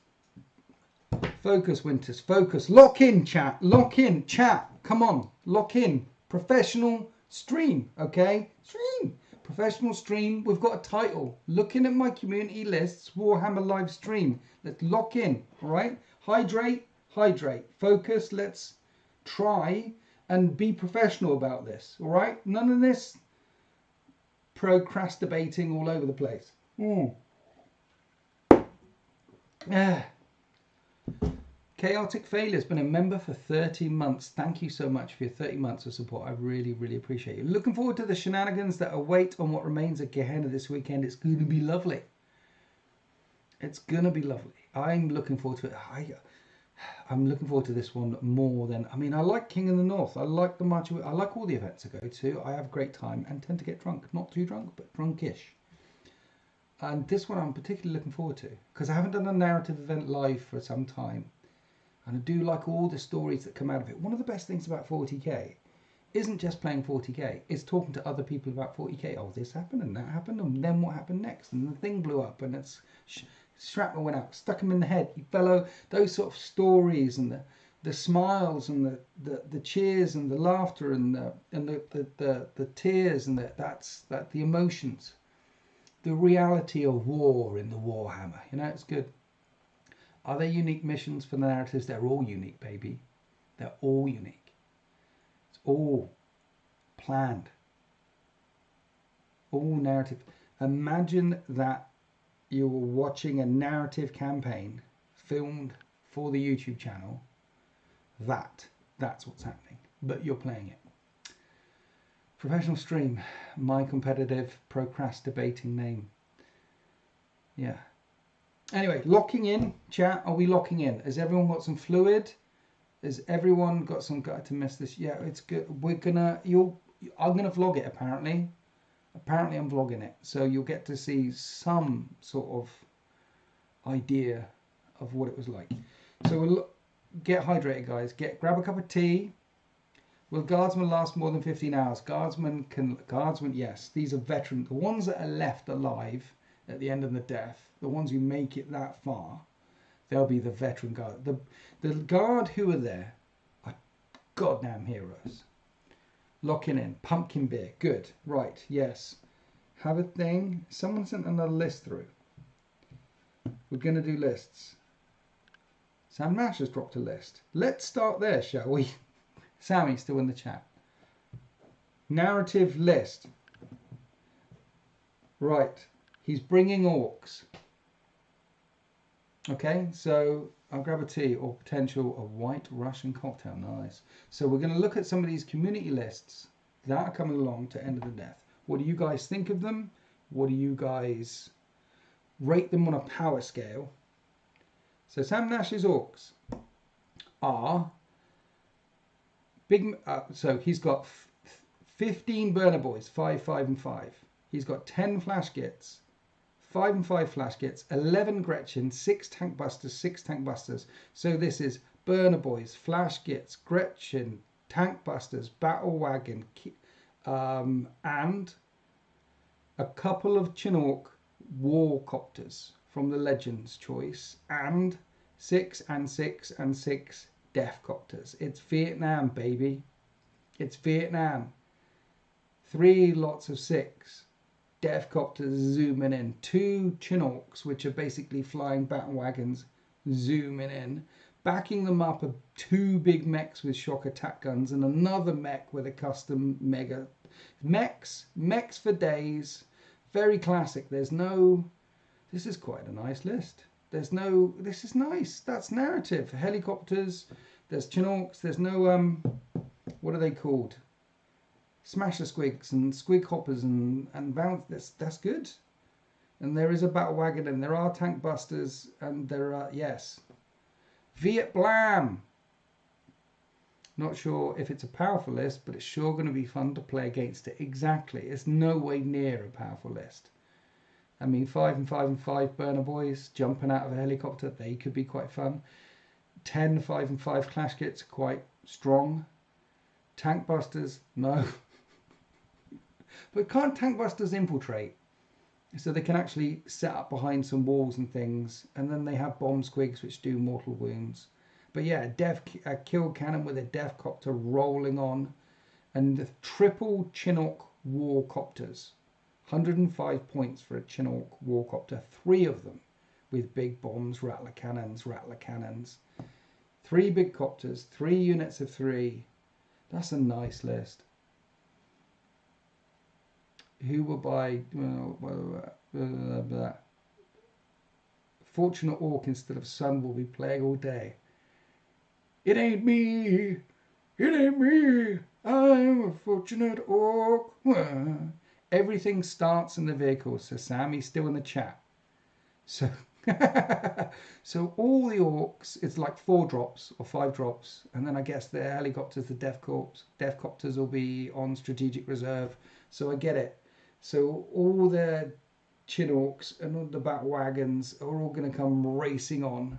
Focus, Winters, focus. Lock in, chat. Lock in, chat. Come on, lock in. Professional stream, okay? Stream. Professional stream. We've got a title. Looking at my community lists, Warhammer live stream. Let's lock in, all right? Hydrate, hydrate. Focus. Let's try and be professional about this, all right? None of this procrastinating all over the place. Chaotic Failure's been a member for 30 months. Thank you so much for your 30 months of support. I really, really appreciate you. Looking forward to the shenanigans that await on what remains of Gehenna this weekend. It's going to be lovely. It's going to be lovely. I'm looking forward to it. I'm looking forward to this one more than, I mean, I like King in the North. I like the March. I like all the events I go to. I have a great time and tend to get drunk. Not too drunk, but drunkish. And this one I'm particularly looking forward to because I haven't done a narrative event live for some time. And I do like all the stories that come out of it. One of the best things about 40k isn't just playing 40k. It's talking to other people about 40k. Oh, this happened and that happened. And then what happened next? And the thing blew up and it's... Shrapnel went out, stuck him in the head. He fell. Those sort of stories and the smiles and the cheers and the laughter and the tears and the emotions, the reality of war in the Warhammer. You know, it's good. Are there unique missions for the narratives? They're all unique, baby. They're all unique. It's all planned. All narrative. Imagine that you were watching a narrative campaign filmed for the YouTube channel. That's what's happening. But you're playing it. Professional stream. My competitive procrastinating name. Yeah. Anyway, locking in, chat. Are we locking in? Has everyone got some fluid? Has everyone got some guy to miss this? Yeah, it's good. We're gonna. I'm going to vlog it apparently. Apparently I'm vlogging it, so you'll get to see some sort of idea of what it was like. So we'll get hydrated, guys. Grab a cup of tea. Will guardsmen last more than 15 hours? Guardsmen, yes. These are veterans. The ones that are left alive at the end of the death, the ones who make it that far, they'll be the veteran guard. The guard who are there are goddamn heroes. Locking in. Pumpkin beer. Good. Right. Yes. Have a thing. Someone sent another list through. We're going to do lists. Sam Nash has dropped a list. Let's start there, shall we? Sammy's still in the chat. Narrative list. Right. He's bringing orcs. Okay, so I'll grab a tea or potential a white Russian cocktail. Nice. So we're going to look at some of these community lists that are coming along to End of the Death. What do you guys think of them? What do you guys rate them on a power scale? So Sam Nash's orcs are big. So he's got 15 burner boys, 5, 5, and 5. He's got 10 flash gits, 5 and 5 flash gits, 11 Gretchen, 6 tank busters, 6 tank busters. So this is burner boys, flash gits, Gretchen, tank busters, battle wagon, and a couple of Chinook war copters from the Legends choice, and 6 and 6 and 6 death copters. It's Vietnam, baby. It's Vietnam. 3 lots of 6 death copters zooming in. 2 Chinooks, which are basically flying battle wagons, zooming in. Backing them up are 2 big mechs with shock attack guns and another mech with a custom mega mechs for days. Very classic. There's no. This is quite a nice list. There's no. This is nice. That's narrative. Helicopters. There's Chinooks. There's no. What are they called? Smasher squigs and squig hoppers and bounce. That's good. And there is a battle wagon and there are tank busters and there are, yes, Viet Blam. Not sure if it's a powerful list, but it's sure going to be fun to play against it. Exactly. It's no way near a powerful list. I mean, 5 and 5 and 5 burner boys jumping out of a helicopter, they could be quite fun. 10, 5 and 5 clash kits, quite strong. Tank busters, no. But can't tank busters infiltrate? So they can actually set up behind some walls and things, and then they have bomb squigs which do mortal wounds. But yeah, a kill cannon with a death copter rolling on, and the triple Chinook war copters. 105 points for a Chinook war copter, 3 of them with big bombs, rattler cannons. 3 big copters, 3 units of 3. That's a nice list. Who will buy Fortunate Orc instead of Sun will be playing all day. It ain't me. It ain't me. I'm a Fortunate Orc. Everything starts in the vehicle. So Sammy's still in the chat. So so all the orcs, it's like 4 drops or 5 drops, and then I guess the helicopters, the death copters will be on strategic reserve. So I get it. So all the Chinooks and all the battle wagons are all going to come racing on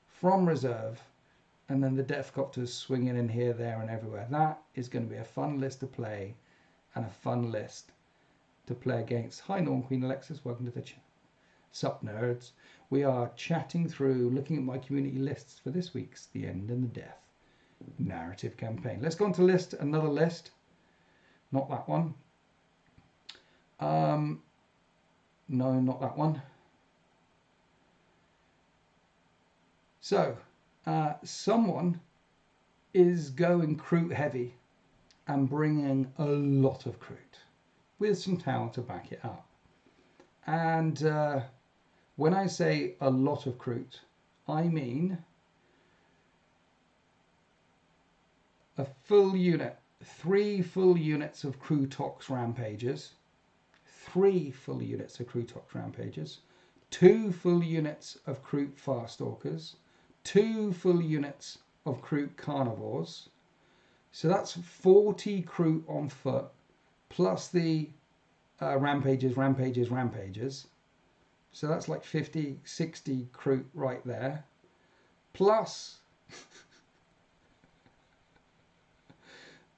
from reserve, and then the death copters swinging in here, there, and everywhere. That is going to be a fun list to play, and a fun list to play against. Hi Norm Queen Alexis, welcome to the chat. Sup nerds. We are chatting through, looking at my community lists for this week's The End and the Death narrative campaign. Let's go on to another list. Not that one. No, not that one. So, someone is going Kroot heavy and bringing a lot of Kroot with some Tau to back it up. And when I say a lot of Kroot, I mean a full unit, 3 full units of Krootox Rampagers, 3 full units of Krootox Rampagers, 2 full units of Kroot Farstalkers, 2 full units of Kroot Carnivores. So that's 40 Kroot on foot, plus the rampages. So that's like 50, 60 Kroot right there. Plus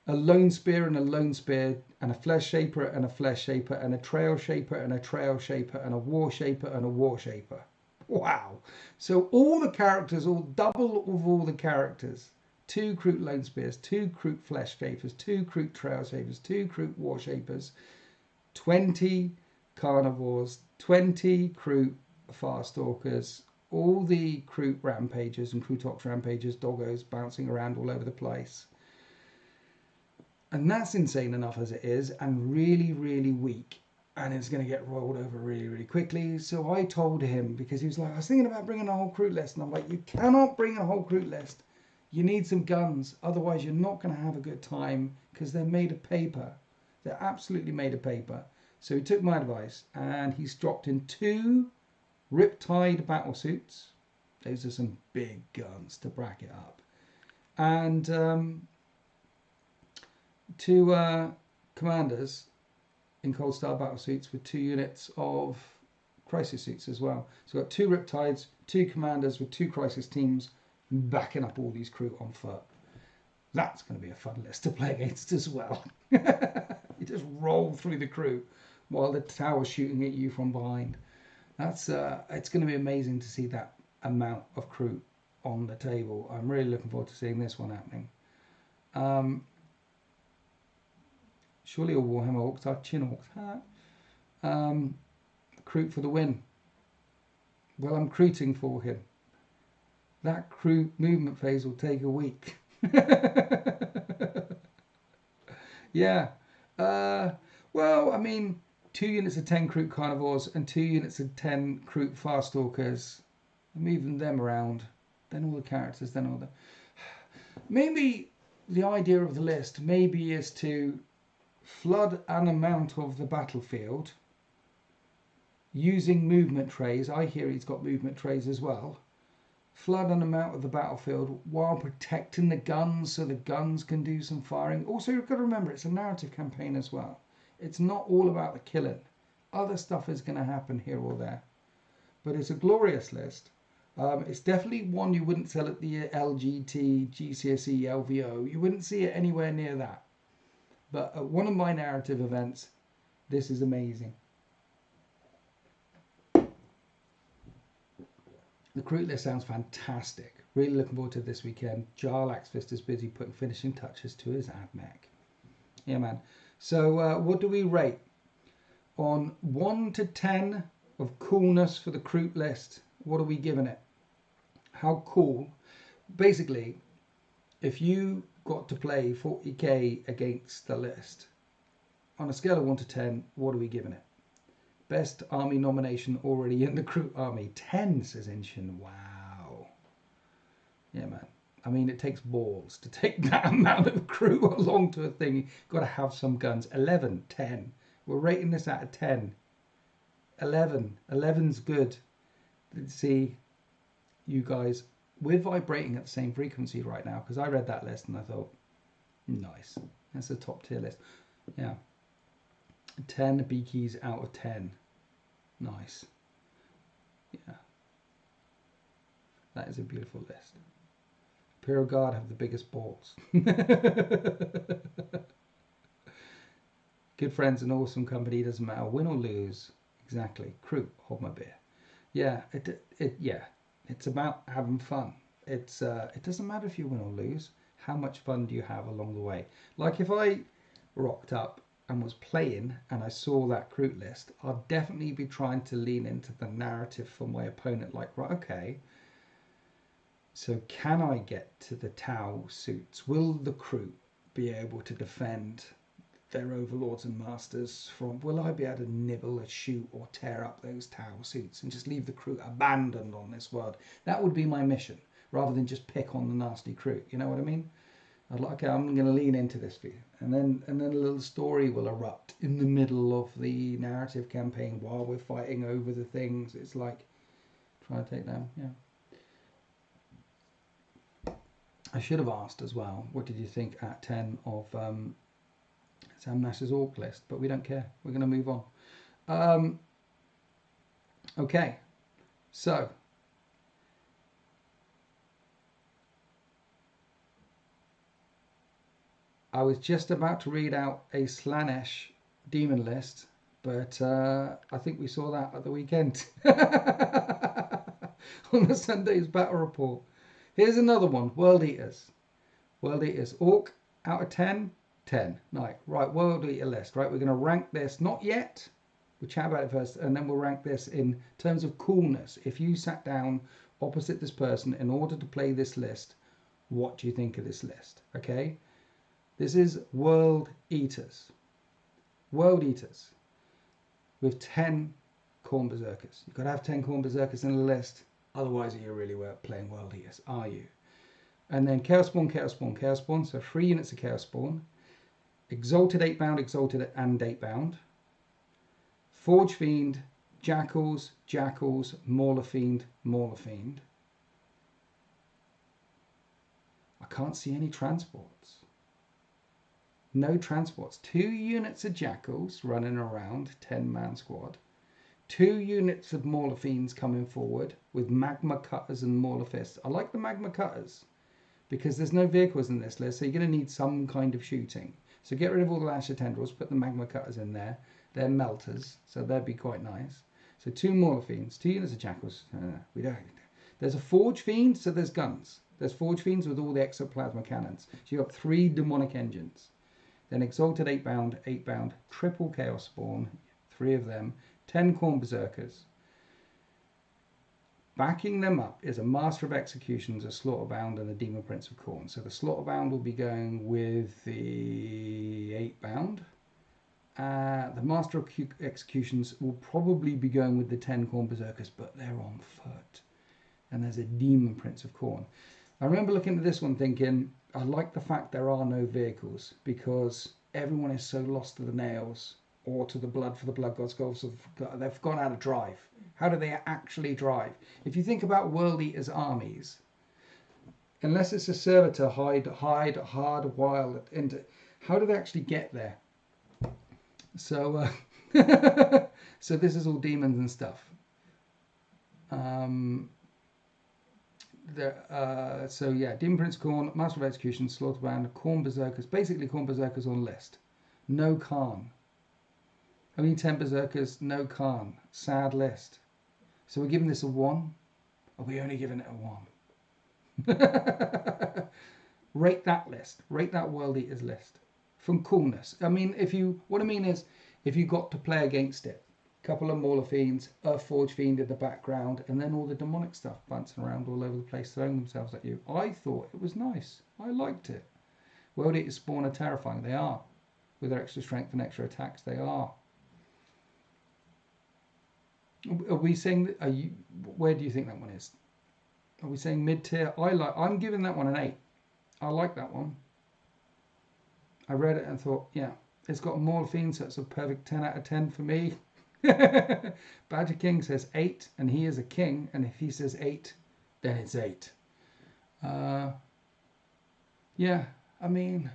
a lone spear and a lone spear, and a flesh shaper and a flesh shaper, and a trail shaper and a trail shaper, and a war shaper and a war shaper. Wow. So all the characters, all double of all the characters. 2 Kroot lone spears, 2 Kroot flesh shapers, 2 Kroot trail shapers, 2 Kroot war shapers, 20 carnivores, 20 Kroot farstalkers, all the Kroot rampagers and Krootox rampagers, doggos bouncing around all over the place. And that's insane enough as it is, and really, really weak. And it's going to get rolled over really, really quickly. So I told him, because he was like, I was thinking about bringing a whole Kroot list. And I'm like, you cannot bring a whole Kroot list. You need some guns. Otherwise, you're not going to have a good time, because they're made of paper. They're absolutely made of paper. So he took my advice, and he's dropped in 2 Riptide battle suits. Those are some big guns to back it up. And 2 commanders in Cold Star battle suits with 2 units of crisis suits as well. So we've got 2 Riptides, 2 commanders with 2 crisis teams backing up all these Kroot on foot. That's going to be a fun list to play against as well. You just roll through the Kroot while the tower's shooting at you from behind. That's it's going to be amazing to see that amount of Kroot on the table. I'm really looking forward to seeing this one happening. Surely a Warhammer Orcs are Chinhawks. Kroot for the win. Well, I'm Krooting for him. That Kroot movement phase will take a week. Yeah. Well, I mean, 2 units of 10 Kroot carnivores and 2 units of 10 Kroot farstalkers. Moving them around. Then all the characters, then all the... Maybe the idea of the list maybe is to flood an amount of the battlefield using movement trays. I hear he's got movement trays as well. Flood an amount of the battlefield while protecting the guns, so the guns can do some firing. Also, you've got to remember, it's a narrative campaign as well. It's not all about the killing. Other stuff is going to happen here or there. But it's a glorious list. It's definitely one you wouldn't sell at the LGT, GCSE, LVO. You wouldn't see it anywhere near that. But at one of my narrative events, this is amazing. The Kroot list sounds fantastic. Really looking forward to this weekend. Jarl Axfist is busy putting finishing touches to his AdMech. Yeah, man. So what do we rate? On 1 to 10 of coolness for the Kroot list, what are we giving it? How cool? Basically, if you got to play 40k against the list, on a scale of 1 to 10, what are we giving it? Best army nomination already in the Kroot army. 10, says Inshin. Wow. Yeah, man. I mean, it takes balls to take that amount of Kroot along to a thing. You've got to have some guns. 11, 10. We're rating this out of 10. 11. 11's good. Let's see, you guys, we're vibrating at the same frequency right now, because I read that list and I thought, nice. That's a top tier list. Yeah. 10 beakies out of 10. Nice. Yeah. That is a beautiful list. Imperial Guard have the biggest balls. Good friends and awesome company, doesn't matter, win or lose. Exactly. Kroot, hold my beer. Yeah, it's about having fun. It doesn't matter if you win or lose. How much fun do you have along the way? Like if I rocked up and was playing and I saw that Kroot list, I'd definitely be trying to lean into the narrative for my opponent. Like, right, okay, so can I get to the Tau suits? Will the Kroot be able to defend their overlords and masters from... Will I be able to nibble, or shoot, or tear up those Tau suits and just leave the Kroot abandoned on this world? That would be my mission, rather than just pick on the nasty Kroot. You know what I mean? I'd like, okay, I'm going to lean into this for you, and then a little story will erupt in the middle of the narrative campaign while we're fighting over the things. It's like trying to take down. Yeah. I should have asked as well, what did you think at 10 of Sam Nash's orc list, but we don't care. We're going to move on. Okay, so I was just about to read out a Slaanesh demon list, but I think we saw that at the weekend on the Sunday's battle report. Here's another one, World Eaters. World Eaters, Orc out of 10, 10. Right, World Eater list, right? We're going to rank this, not yet, we'll chat about it first, and then we'll rank this in terms of coolness. If you sat down opposite this person in order to play this list, what do you think of this list? Okay? This is World Eaters. World Eaters with 10 Khorne Berserkers. You've got to have 10 Khorne Berserkers in the list. Otherwise, are you really playing World Eaters? Are you? And then Chaos Spawn, Chaos Spawn, Chaos Spawn. So 3 units of Chaos Spawn. Exalted 8-bound, Exalted and 8-bound. Forge Fiend, Jackals, Jackals, Mauler Fiend, Mauler Fiend. I can't see any transports. No transports. 2 units of Jackals running around, 10-man squad. 2 units of Mauler Fiends coming forward with Magma Cutters and Mauler Fists. I like the Magma Cutters because there's no vehicles in this list, so you're going to need some kind of shooting. So get rid of all the Lasher Tendrils, put the Magma Cutters in there. They're melters, so they'd be quite nice. So 2 Mauler Fiends, 2 units of Jackals. We don't. There's a Forge Fiend, so there's guns. There's Forge Fiends with all the Exoplasma cannons. So you've got 3 demonic engines. Then Exalted 8-bound, triple Chaos Spawn, 3 of them, 10 Khorne Berserkers. Backing them up is a Master of Executions, a Slaughterbound, and a Demon Prince of Khorne. So the Slaughterbound will be going with the 8-bound. The Master of Executions will probably be going with the 10 Khorne Berserkers, but they're on foot. And there's a Demon Prince of Khorne. I remember looking at this one thinking, I like the fact there are no vehicles because everyone is so lost to the nails or to the blood for the blood gods. They've forgotten how to drive. How do they actually drive? If you think about World Eaters armies, unless it's a servitor hard-wired into, how do they actually get there? So, so this is all demons and stuff. So yeah, Demon Prince Khorne, Master of Execution, Slaughterbound, Khorne Berserkers, basically Khorne Berserkers on list. No Khan. Only 10 Berserkers, no Khan. Sad list. So we're giving this a 1? Or are we only giving it a 1? Rate that list. Rate that World Eaters list. From coolness. I mean, what I mean is, if you got to play against it, couple of Mauler Fiends, a Forge Fiend in the background, and then all the demonic stuff bouncing around all over the place, throwing themselves at you. I thought it was nice. I liked it. World Eaters spawn are terrifying. They are. With their extra strength and extra attacks, they are. Are we saying? Where do you think that one is? Are we saying mid-tier? I'm giving that one an 8. I like that one. I read it and thought, yeah, it's got a Mauler Fiend, so it's a perfect 10 out of 10 for me. Badger King says 8, and he is a king, and if he says 8, then it's 8. Yeah, I mean,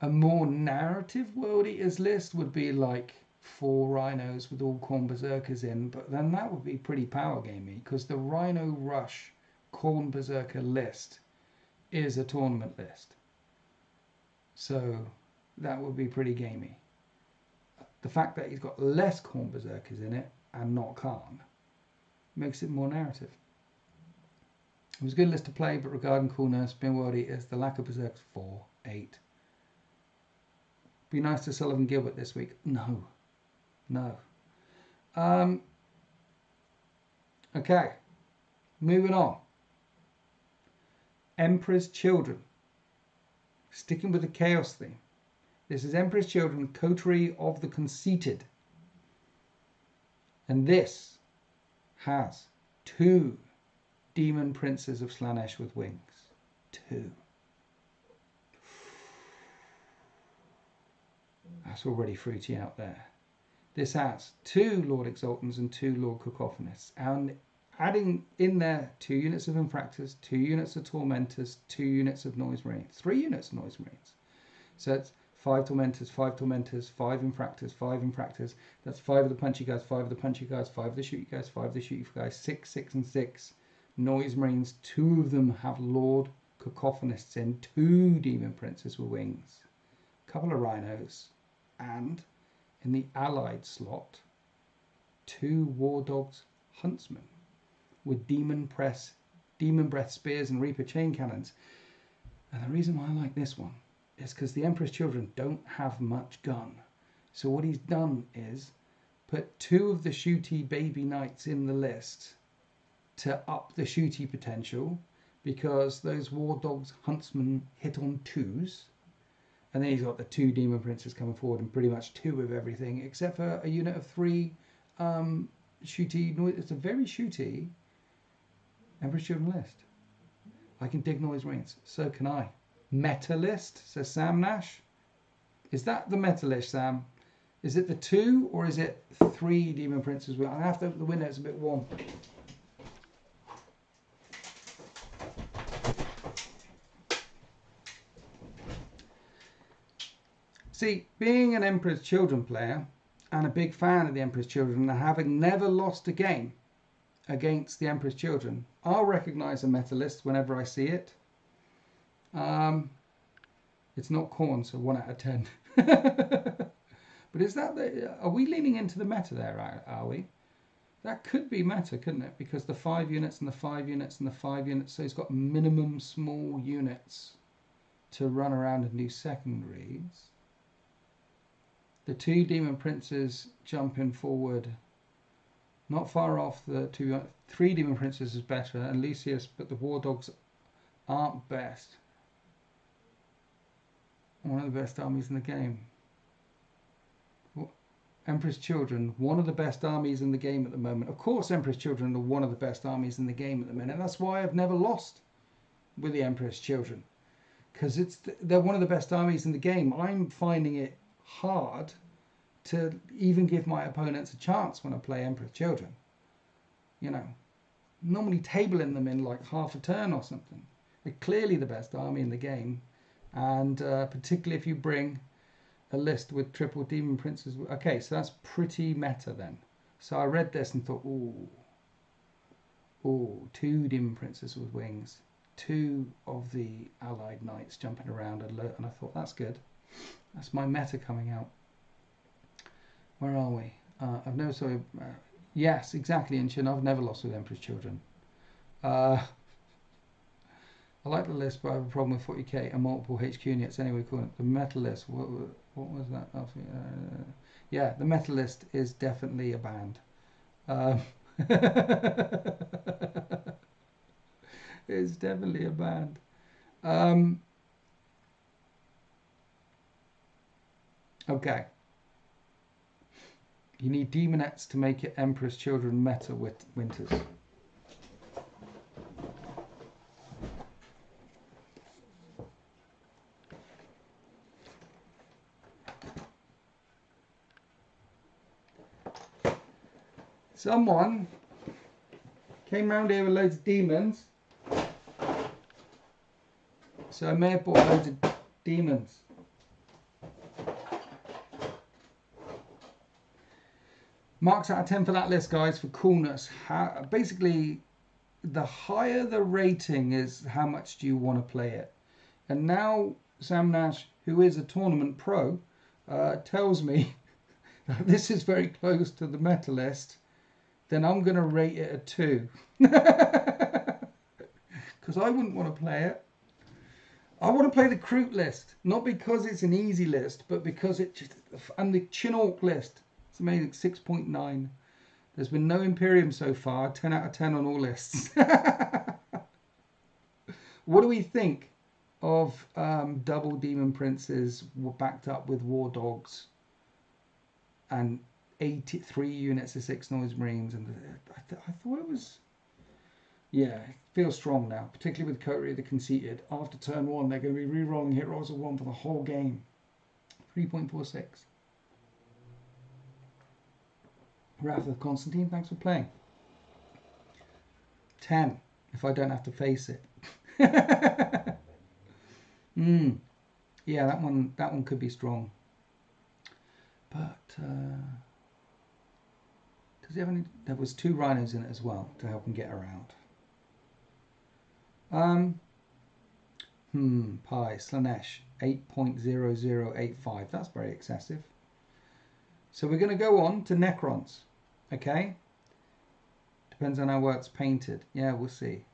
a more narrative World Eaters list would be like 4 rhinos with all Khorne Berserkers in, but then that would be pretty power gamey, because the Rhino Rush Khorne Berserker list is a tournament list. So that would be pretty gamey. The fact that he's got less Khorne Berserkers in it and not Khan makes it more narrative. It was a good list to play, but regarding coolness, being World Eaters, the lack of Berserkers, 4, 8. Be nice to Sullivan Gilbert this week. No. Okay, moving on. Emperor's Children. Sticking with the Chaos theme. This is Emperor's Children, Coterie of the Conceited. And this has 2 Demon Princes of Slaanesh with wings. 2. That's already fruity out there. This has 2 Lord Exaltants and 2 Lord Cacophonists. And adding in there 2 units of Infractors, 2 units of Tormentors, 2 units of Noise Marines. 3 units of Noise Marines. So it's 5 tormentors, 5 tormentors, 5 infractors, 5 infractors. That's 5 of the punchy guys, 5 of the punchy guys, 5 of the shooty guys, 5 of the shooty guys, 6, 6 and 6. Noise Marines, 2 of them have Lord Cacophonists in, 2 Demon Princes with wings, a couple of Rhinos, and in the allied slot, 2 War Dogs Huntsmen with Demon Breath Spears and Reaper Chain Cannons. And the reason why I like this one is because the Emperor's Children don't have much gun. So what he's done is put 2 of the shooty baby knights in the list to up the shooty potential, because those War Dogs Huntsmen hit on 2s. And then he's got the 2 Demon Princes coming forward and pretty much 2 of everything, except for a unit of 3 shooty. It's a very shooty Emperor's Children list. I can dig Noise Marines. So can I. Meta list, says Sam Nash. Is that the meta list, Sam? Is it the 2 or is it 3 Demon Princes? I have to open the window, it's a bit warm. See, being an Emperor's Children player and a big fan of the Emperor's Children and having never lost a game against the Emperor's Children, I'll recognise a meta list whenever I see it. It's not Khorne, so 1 out of 10. But is that are we leaning into the meta there, are we? That could be meta, couldn't it? Because the 5 units and the 5 units and the 5 units, so he's got minimum small units to run around and do secondaries. The 2 Demon Princes jumping forward, not far off the 2. 3 Demon Princes is better, and Lucius, but the War Dogs aren't best. One of the best armies in the game. Emperor's Children, one of the best armies in the game at the moment. Of course, Emperor's Children are one of the best armies in the game at the minute. That's why I've never lost with the Emperor's Children, because they're one of the best armies in the game. I'm finding it hard to even give my opponents a chance when I play Emperor's Children. You know, normally tabling them in like half a turn or something. They're clearly the best army in the game, and particularly if you bring a list with triple Demon Princes. Okay, so that's pretty meta then. So I read this and thought, ooh, 2 Demon Princes with wings, 2 of the allied knights jumping around alert, and I thought, that's good. That's my meta coming out. Where are we? I've never saw. Yes, exactly, Inchin. I've never lost with Emperor's Children. I like the list, but I have a problem with 40k and multiple HQ units. Anyway, call it the meta list. What was that? Yeah, the meta list is definitely a band. It's definitely a band. Okay. You need Demonettes to make it Emperor's Children meta with Winters. Someone came round here with loads of demons, so I may have bought loads of demons. Marks out of 10 for that list, guys, for coolness. Basically, the higher the rating is, how much do you want to play it? And now Sam Nash, who is a tournament pro, tells me that this is very close to the meta list. Then I'm going to rate it a 2. Because I wouldn't want to play it. I want to play the Kroot list. Not because it's an easy list, but because it just... And the Chinook list. It's amazing, 6.9. There's been no Imperium so far. 10 out of 10 on all lists. What do we think of double Demon Princes backed up with War Dogs and 83 units of 6 Noise Marines? And I thought it was... Yeah, it feels strong now, particularly with Coterie the Conceited. After turn 1, they're going to be re-rolling hit rolls of 1 for the whole game. 3.46. Wrath of Constantine, thanks for playing. 10, if I don't have to face it. Yeah, that one could be strong. But does he have any? There was 2 rhinos in it as well to help him get around. Pi Slanesh 8.0085. That's very excessive. So we're going to go on to Necrons. Okay. Depends on how well it's painted. Yeah, we'll see.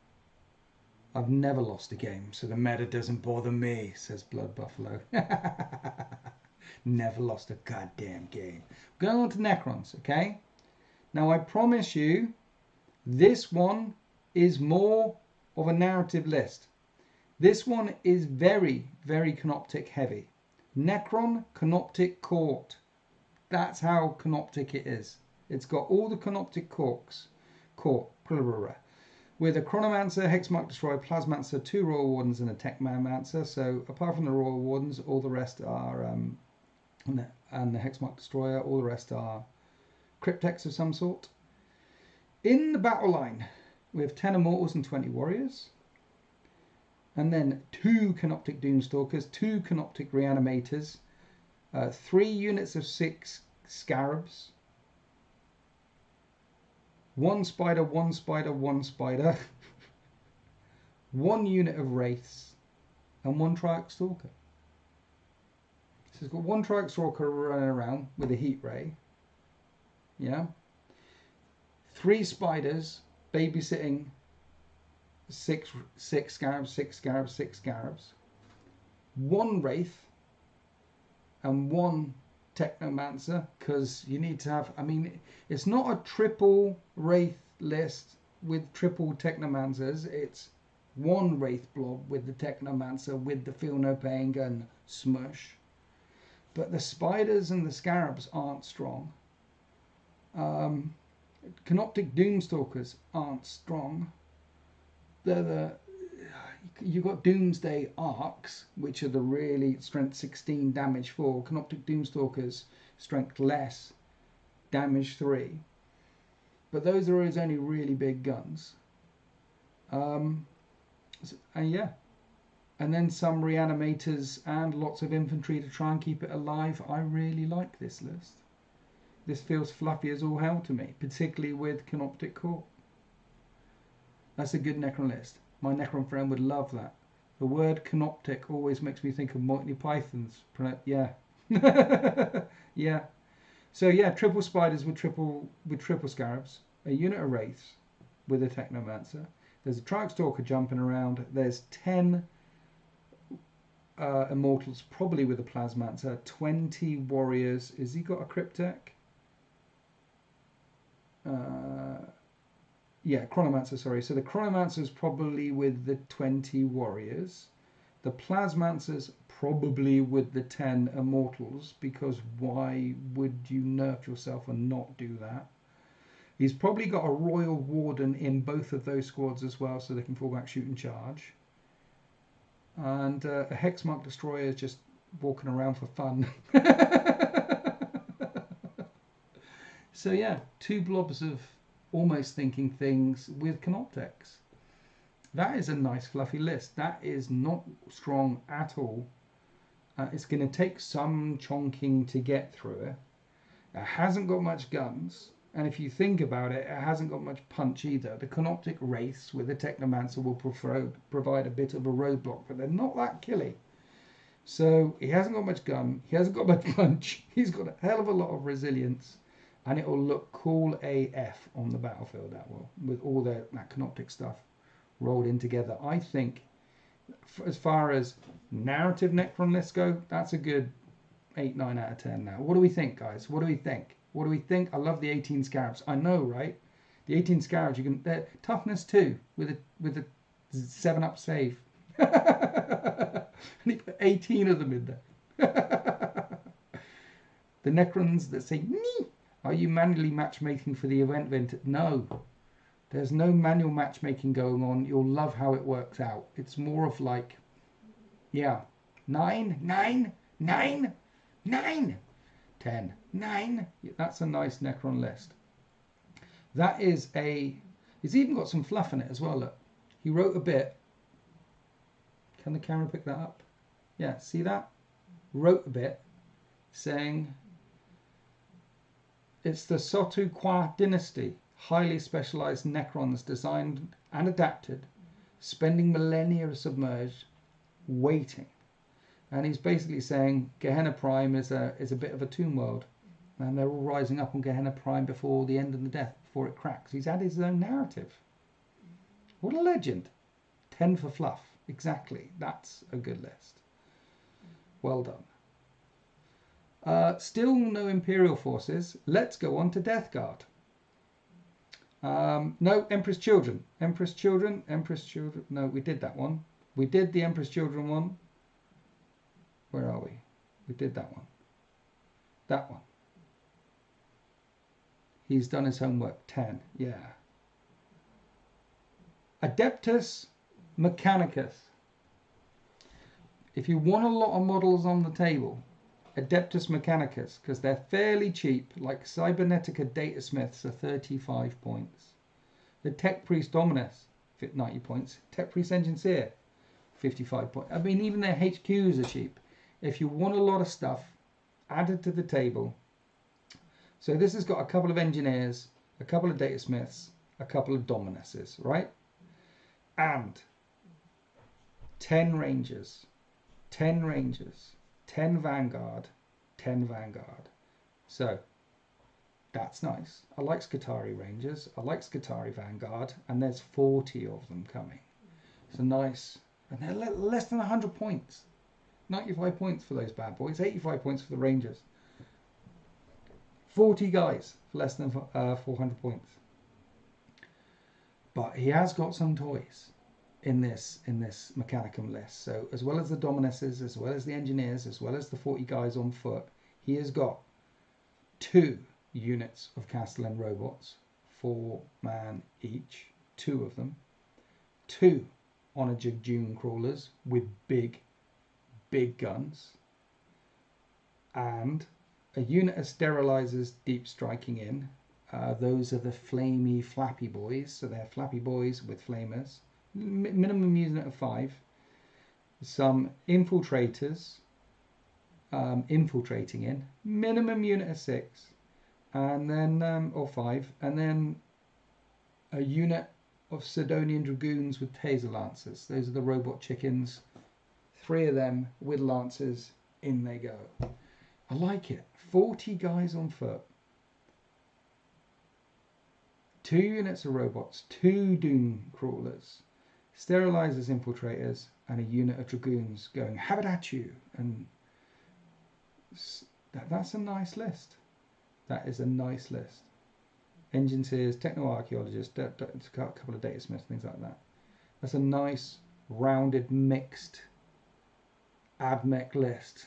I've never lost a game, so the meta doesn't bother me, says Blood Buffalo. Never lost a goddamn game. Going on to Necrons, okay? Now I promise you, this one is more of a narrative list. This one is very, very Canoptic heavy. Necron, Canoptic Court. That's how Canoptic it is. It's got all the Canoptic court, with a Chronomancer, Hexmark Destroyer, Plasmancer, 2 Royal Wardens, and a Technomancer. So apart from the Royal Wardens, all the rest are, and the Hexmark Destroyer, all the rest are Cryptex of some sort. In the battle line, we have 10 Immortals and 20 Warriors. And then 2 Canoptic Doomstalkers, 2 Canoptic Reanimators, 3 units of 6 Scarabs, 1 Spider, 1 Spider, 1 Spider, 1 unit of Wraiths, and 1 Triarch Stalker. So it's got 1 Triarch Stalker running around with a Heat Ray. Yeah. 3 Spiders babysitting 6 Scarabs, 6 Scarabs, 6 Scarabs. 1 Wraith and 1 Technomancer, because you need to have, I mean, it's not a triple Wraith list with triple Technomancers. It's 1 Wraith blob with the Technomancer with the Feel No Pain Gun smush. But the Spiders and the Scarabs aren't strong. Canoptic Doomstalkers aren't strong. You've got Doomsday Arcs, which are the really strength 16, damage 4. Canoptic Doomstalkers, strength less, damage 3. But those are his only really big guns. And yeah. And then some Reanimators and lots of infantry to try and keep it alive. I really like this list. This feels fluffy as all hell to me, particularly with Canoptic Court. That's a good Necron list. My Necron friend would love that. The word Canoptic always makes me think of Monty Python's. Yeah. Yeah. So yeah, triple Spiders with triple Scarabs. A unit of Wraiths with a Technomancer. There's a Triarch Stalker jumping around. There's 10 Immortals, probably with a Plasmancer. 20 Warriors. Has he got a Cryptek? Yeah, Chronomancer, sorry. So the Chronomancer's probably with the 20 Warriors. The Plasmancer's probably with the 10 Immortals, because why would you nerf yourself and not do that? He's probably got a Royal Warden in both of those squads as well, so they can fall back, shoot and charge. And a Hexmark Destroyer is just walking around for fun. So yeah, 2 blobs of almost thinking things with Canoptex. That is a nice fluffy list. That is not strong at all. It's going to take some chonking to get through it. It hasn't got much guns, and if you think about it, it hasn't got much punch either. The Canoptic Wraiths with the Technomancer will provide a bit of a roadblock, but they're not that killy. So he hasn't got much gun, he hasn't got much punch, he's got a hell of a lot of resilience. And it will look cool AF on the battlefield, that will, with all that Canoptic stuff rolled in together. I think, as far as narrative Necron lists go, that's a good 8, 9 out of 10 now. What do we think, guys? What do we think? What do we think? I love the 18 Scarabs. I know, right? The 18 Scarabs, you can, toughness 2 with a 7-up save. And he put 18 of them in there. The Necrons that say, nee. Are you manually matchmaking for the event? No. There's no manual matchmaking going on. You'll love how it works out. It's more of like, yeah, 9, 9, 9, 9, 10, 9. That's a nice Necron list. That is it's even got some fluff in it as well, look. He wrote a bit. Can the camera pick that up? Yeah, see that? wrote a bit saying it's the Sotu Kwa dynasty, highly specialized Necrons designed and adapted, spending millennia submerged, waiting. And he's basically saying Gehenna Prime is a bit of a tomb world, and they're all rising up on Gehenna Prime before the end of the death, before it cracks. He's added his own narrative. What a legend. 10 for fluff. Exactly. That's a good list. Well done. Still no Imperial forces. Let's go on to Death Guard. No, Emperor's Children. Emperor's Children. Emperor's Children. No, we did that one. We did the Emperor's Children one. Where are we? We did that one. That one. He's done his homework. 10. Yeah. Adeptus Mechanicus. If you want a lot of models on the table, Adeptus Mechanicus, because they're fairly cheap, like Cybernetica Datasmiths are 35 points. The Tech Priest Dominus, 90 points. Tech Priest Engineer, 55 points. I mean, even their HQs are cheap. If you want a lot of stuff added to the table. So this has got a couple of engineers, a couple of datasmiths, a couple of dominuses, right? And 10 rangers, 10 rangers, 10 Vanguard, 10 Vanguard. So that's nice. I like Skitarii Rangers, I like Skitarii Vanguard, and there's 40 of them coming. So nice. And they're less than 100 points. 95 points for those bad boys, 85 points for the Rangers. 40 guys for less than 400 points. But he has got some toys in this Mechanicum list. So as well as the Dominuses, as well as the Engineers, as well as the 40 guys on foot, he has got 2 units of Castellan robots, 4 man each, 2 of them. 2 Onager Dune crawlers with big guns, and a unit of sterilizers deep striking in. Those are the flamey flappy boys, so they're flappy boys with flamers. Minimum unit of 5. Some infiltrators infiltrating in. Minimum unit of 6, and then or 5, and then a unit of Sidonian dragoons with taser lancers. Those are the robot chickens. 3 of them with lancers. In they go. I like it. 40 guys on foot. 2 units of robots, 2 Doom crawlers, sterilizers, infiltrators, and a unit of dragoons going, have it at you. And that's a nice list. That is a nice list. Engineers, techno-archaeologists, a couple of datasmiths, things like that. That's a nice, rounded, mixed AdMech list.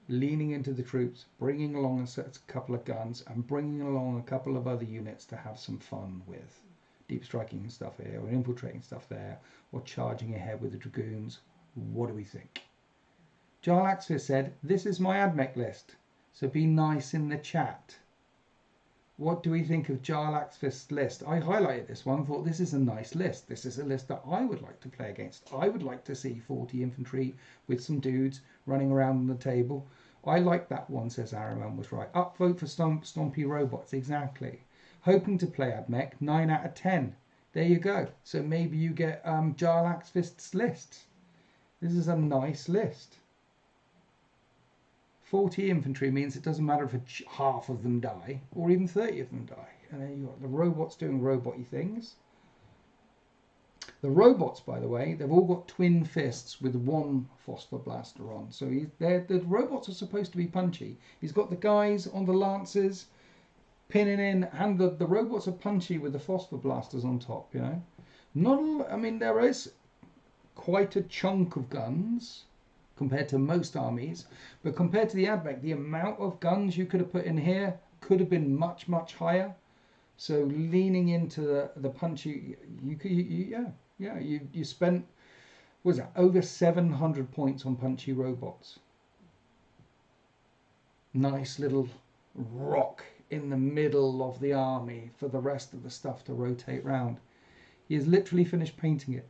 Leaning into the troops, bringing along a couple of guns, and bringing along a couple of other units to have some fun with. Deep striking stuff here, or infiltrating stuff there, or charging ahead with the dragoons. What do we think? Jarlaxfist said, this is my AdMech list, so be nice in the chat. What do we think of Jarlaxfist's list? I highlighted this one, thought this is a nice list. This is a list that I would like to play against. I would like to see 40 infantry with some dudes running around on the table. I like that one, says Araman was right. Upvote for Stompy Robots, exactly. Hoping to play AdMech, 9 out of 10. There you go. So maybe you get Jarlaxfist's list. This is a nice list. 40 infantry means it doesn't matter if half of them die, or even 30 of them die. And then you've got the robots doing robot-y things. The robots, by the way, they've all got twin fists with 1 phosphor blaster on. So the robots are supposed to be punchy. He's got the guys on the lances pinning in, and the robots are punchy with the phosphor blasters on top, you know. I mean, there is quite a chunk of guns compared to most armies, but compared to the AdMech, the amount of guns you could have put in here could have been much, much higher. So leaning into the punchy, you spent, what was that, over 700 points on punchy robots. Nice little rock in the middle of the army for the rest of the stuff to rotate round. He has literally finished painting it.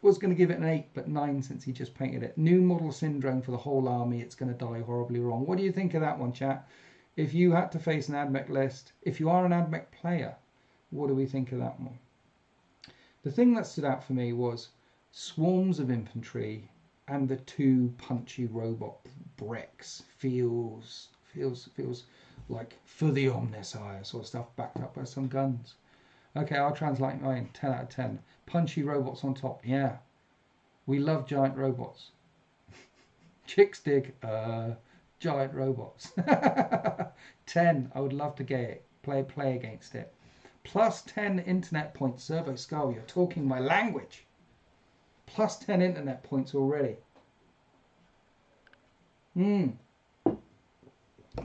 Was going to give it an 8, but 9 since he just painted it. New model syndrome for the whole army. It's going to die horribly wrong. What do you think of that one, chat? If you had to face an AdMech list, if you are an AdMech player, what do we think of that one? The thing that stood out for me was swarms of infantry and the 2 punchy robot bricks. Feels like for the Omnissiah sort of stuff, backed up by some guns. Okay, I'll translate mine. 10 out of 10. Punchy robots on top. Yeah, we love giant robots. Chicks dig giant robots. 10. I would love to get it. Play against it. Plus 10 internet points. Servo Skull, you're talking my language. Plus 10 internet points already.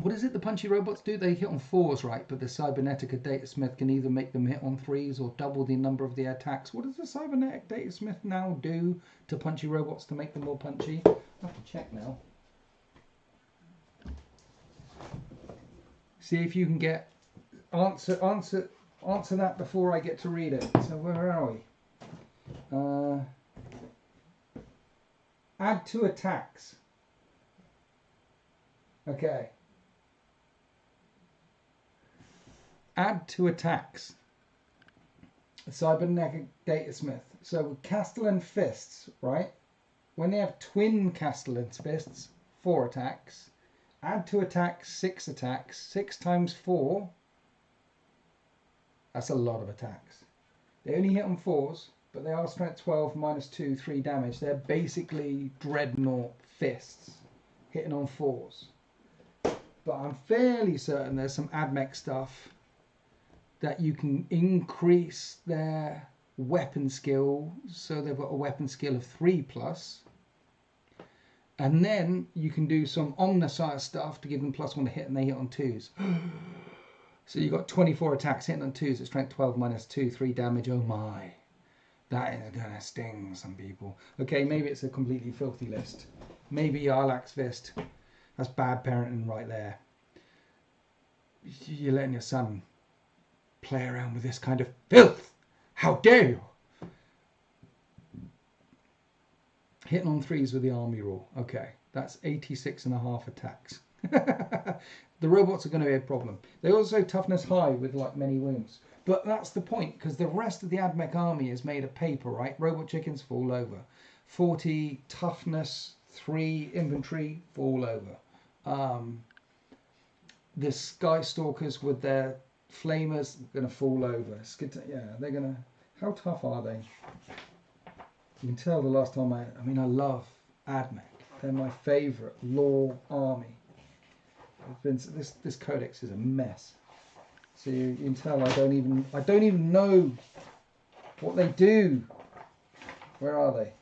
What is it the punchy robots do? They hit on 4s, right? But the cybernetic datasmith can either make them hit on 3s or double the number of the attacks. What does the cybernetic datasmith now do to punchy robots to make them more punchy? I have to check now. See if you can get answer that before I get to read it. So where are we? Add to attacks. Okay. Add to attacks. Cybernetic datasmith. So Castellan fists, right? When they have twin Castellan fists, 4 attacks. Add to attacks, 6 attacks. 6 times 4. That's a lot of attacks. They only hit on 4s, but they are strength 12 minus 2, 3 damage. They're basically dreadnought fists hitting on 4s. But I'm fairly certain there's some AdMech stuff that you can increase their weapon skill, so they've got a weapon skill of 3+. And then you can do some Omnissiah stuff to give them +1 to hit, and they hit on 2s. So you've got 24 attacks hitting on 2s at strength 12 minus 2, 3 damage. Oh my. That is going to sting some people. Okay, maybe it's a completely filthy list. Maybe Yarlak's Fist. That's bad parenting right there. You're letting your son play around with this kind of filth. How dare you? Hitting on 3s with the army rule. Okay, that's 86.5 attacks. The robots are going to be a problem. They also toughness high with like many wounds. But that's the point, because the rest of the AdMech army is made of paper, right? Robot chickens fall over. 40 toughness, 3 infantry fall over. The Skystalkers with their flamers are going to fall over. Yeah, they're going to... How tough are they? You can tell the last time I mean, I love AdMech. They're my favourite lore army. This codex is a mess. So you can tell I don't even know what they do. Where are they?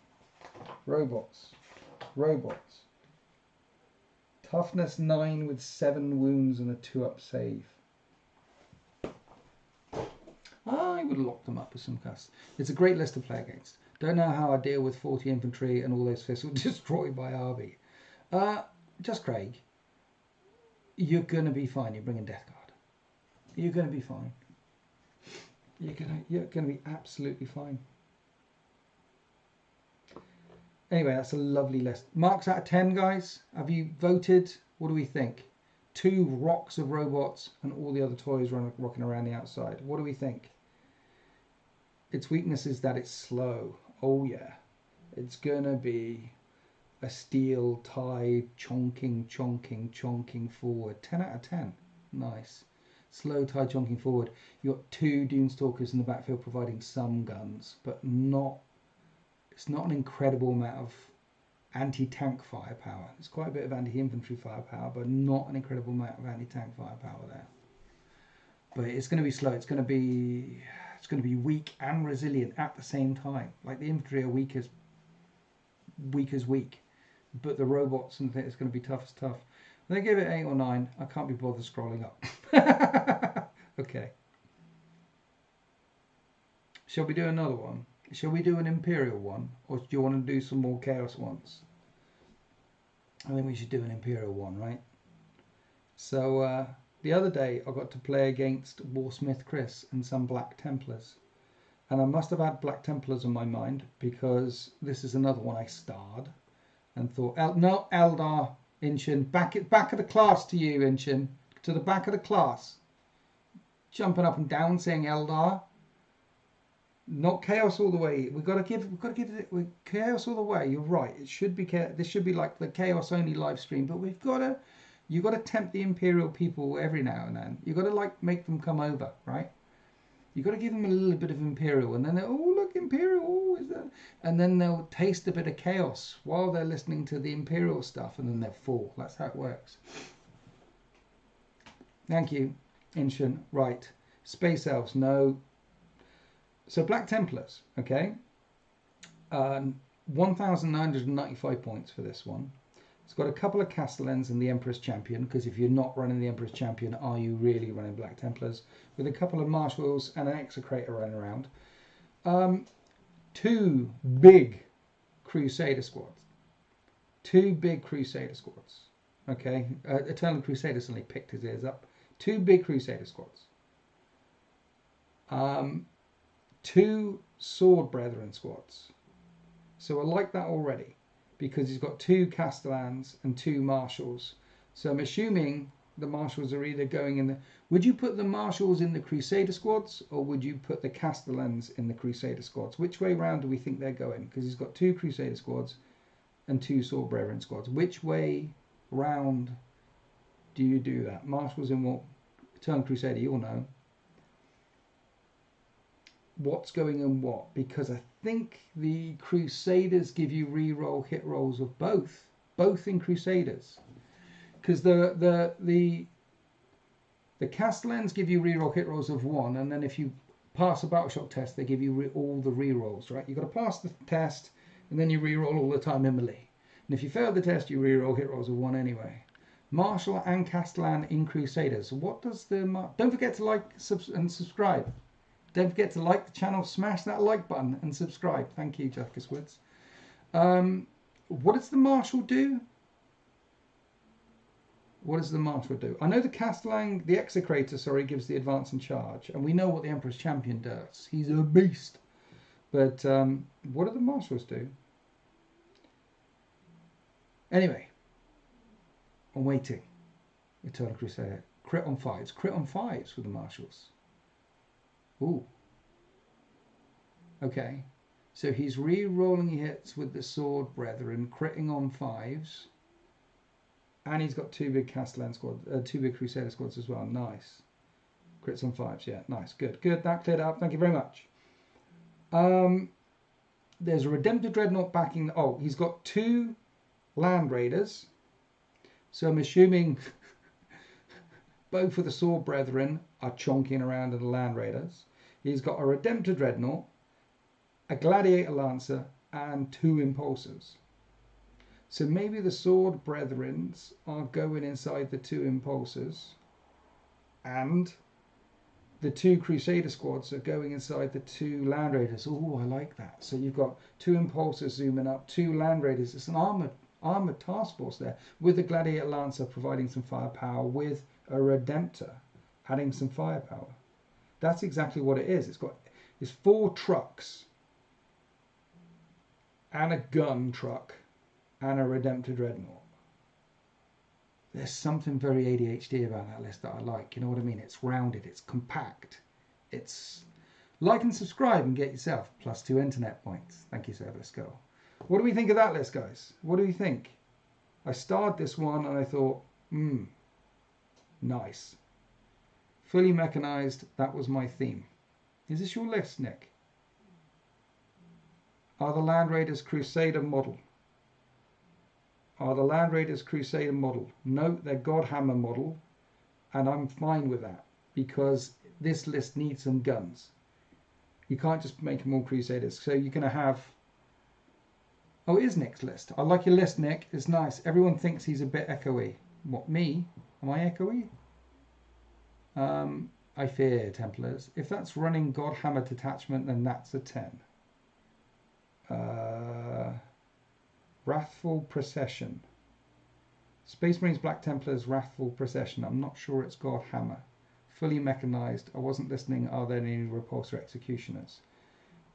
Robots. Toughness 9 with 7 wounds and a 2-up save. I would have locked them up with some casts. It's a great list to play against. Don't know how I deal with 40 infantry and all those fists were destroyed by Arby. Just Craig. You're going to be fine. You're bringing Death Guard. You're going to be fine. You're going to be absolutely fine. Anyway, that's a lovely list. Marks out of 10, guys. Have you voted? What do we think? 2 rocks of robots and all the other toys rocking around the outside. What do we think? Its weakness is that it's slow. Oh yeah. It's going to be a steel tie chonking forward. 10 out of 10. Nice. Slow tie chonking forward. You've got 2 Dunestalkers in the backfield providing some guns, but not... It's not an incredible amount of anti-tank firepower. There's quite a bit of anti-infantry firepower, but not an incredible amount of anti-tank firepower there. But it's going to be slow. It's going to be weak and resilient at the same time. Like the infantry are weak as weak, but the robots and things, it's going to be tough as tough. When they give it 8 or 9, I can't be bothered scrolling up. Okay. Shall we do another one? Shall we do an Imperial one? Or do you want to do some more Chaos ones? I think we should do an Imperial one, right? So the other day I got to play against Warsmith Chris and some Black Templars. And I must have had Black Templars on my mind because this is another one I starred and thought, no, Eldar, Inchin, back of the class to you, Inchin, to the back of the class. Jumping up and down saying Eldar. Not chaos all the way. We've got to give it chaos all the way. You're right. It should be this should be like the chaos only live stream, but you've got to tempt the Imperial people every now and then. You've got to like make them come over, right? You've got to give them a little bit of Imperial, and then they're, oh look, Imperial, oh, is that? And then they'll taste a bit of chaos while they're listening to the Imperial stuff, and then they'll fall. That's how it works. Thank you, Ancient. Right, Space Elves, no. So Black Templars, okay. 1,995 points for this one. It's got a couple of Castellans and the Emperor's Champion, because if you're not running the Emperor's Champion, are you really running Black Templars? With a couple of Marshals and an Execrator running around. 2 big Crusader squads. 2 big Crusader squads. Okay, Eternal Crusader suddenly picked his ears up. 2 big Crusader squads. 2 Sword Brethren squads. So I like that already, because he's got 2 Castellans and 2 Marshals. So I'm assuming the Marshals are either going in the... Would you put the Marshals in the Crusader squads, or would you put the Castellans in the Crusader squads? Which way round do we think they're going? Because he's got 2 Crusader squads and 2 Sword Brethren squads. Which way round do you do that? Marshals in what? Eternal Crusader, you'll know. What's going in what? Because I think the Crusaders give you re-roll hit rolls of both in Crusaders, because the Castellans give you re-roll hit rolls of 1, and then if you pass a battleshot test, they give you all the re-rolls, right? You've got to pass the test, and then you re-roll all the time in melee. And if you fail the test, you re-roll hit rolls of 1 anyway. Marshal and Castellan in Crusaders. What does the... Don't forget to like and subscribe. Don't forget to like the channel, smash that like button and subscribe. Thank you, Jessica Squids. What does the Marshal do? What does the Marshal do? I know the Castellan, the Execrator, sorry, gives the advance and charge. And we know what the Emperor's Champion does. He's a beast. But what do the Marshals do? Anyway, I'm waiting. Eternal Crusader. Crit on 5s. Crit on 5s with the Marshals. Ooh. Okay. So he's re-rolling hits with the Sword Brethren, critting on 5s. And he's got 2 big Castellan squads, 2 big Crusader squads as well. Nice. Crits on 5s, yeah, nice. Good. Good, that cleared up. Thank you very much. There's a Redemptor Dreadnought backing... Oh, he's got 2 Land Raiders. So I'm assuming both of the Sword Brethren are chonking around at the Land Raiders. He's got a Redemptor Dreadnought, a Gladiator Lancer, and 2 Impulsors. So maybe the Sword Brethren are going inside the 2 Impulsors, and the 2 Crusader squads are going inside the 2 Land Raiders. Oh, I like that. So you've got 2 Impulsors zooming up, 2 Land Raiders. It's an armored task force there, with the Gladiator Lancer providing some firepower, with a Redemptor adding some firepower. That's exactly what it is. It's 4 trucks and a gun truck and a Redemptor Dreadnought. There's something very ADHD about that list that I like. You know what I mean? It's rounded, it's compact. It's... Like and subscribe and get yourself +2 internet points. Thank you, sir. Let's go. What do we think of that list, guys? What do we think? I started this one and I thought, nice. Fully mechanized, that was my theme. Is this your list, Nick? Are the Land Raiders Crusader model? Are the Land Raiders Crusader model? No, they're Godhammer model, and I'm fine with that, because this list needs some guns. You can't just make them all Crusaders. So you're going to have... Oh, it is Nick's list. I like your list, Nick. It's nice. Everyone thinks he's a bit echoey. What, me? Am I echoey? I fear, Templars. If that's running Godhammer detachment, then that's a 10. Wrathful Procession. Space Marines Black Templars Wrathful Procession. I'm not sure it's Godhammer. Fully mechanized. I wasn't listening. Are there any repulsor executioners?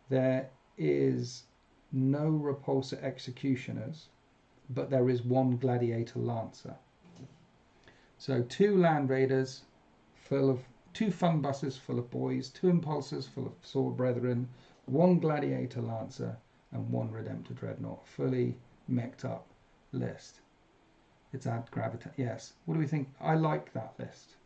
there is no repulsor executioners, but there is one gladiator lancer. So 2 land raiders full of 2 fun buses full of boys, 2 impulsors full of sword brethren, 1 gladiator lancer, and 1 redemptor dreadnought. Fully mech'd up list. It's ad gravitas. Yes. What do we think? I like that list.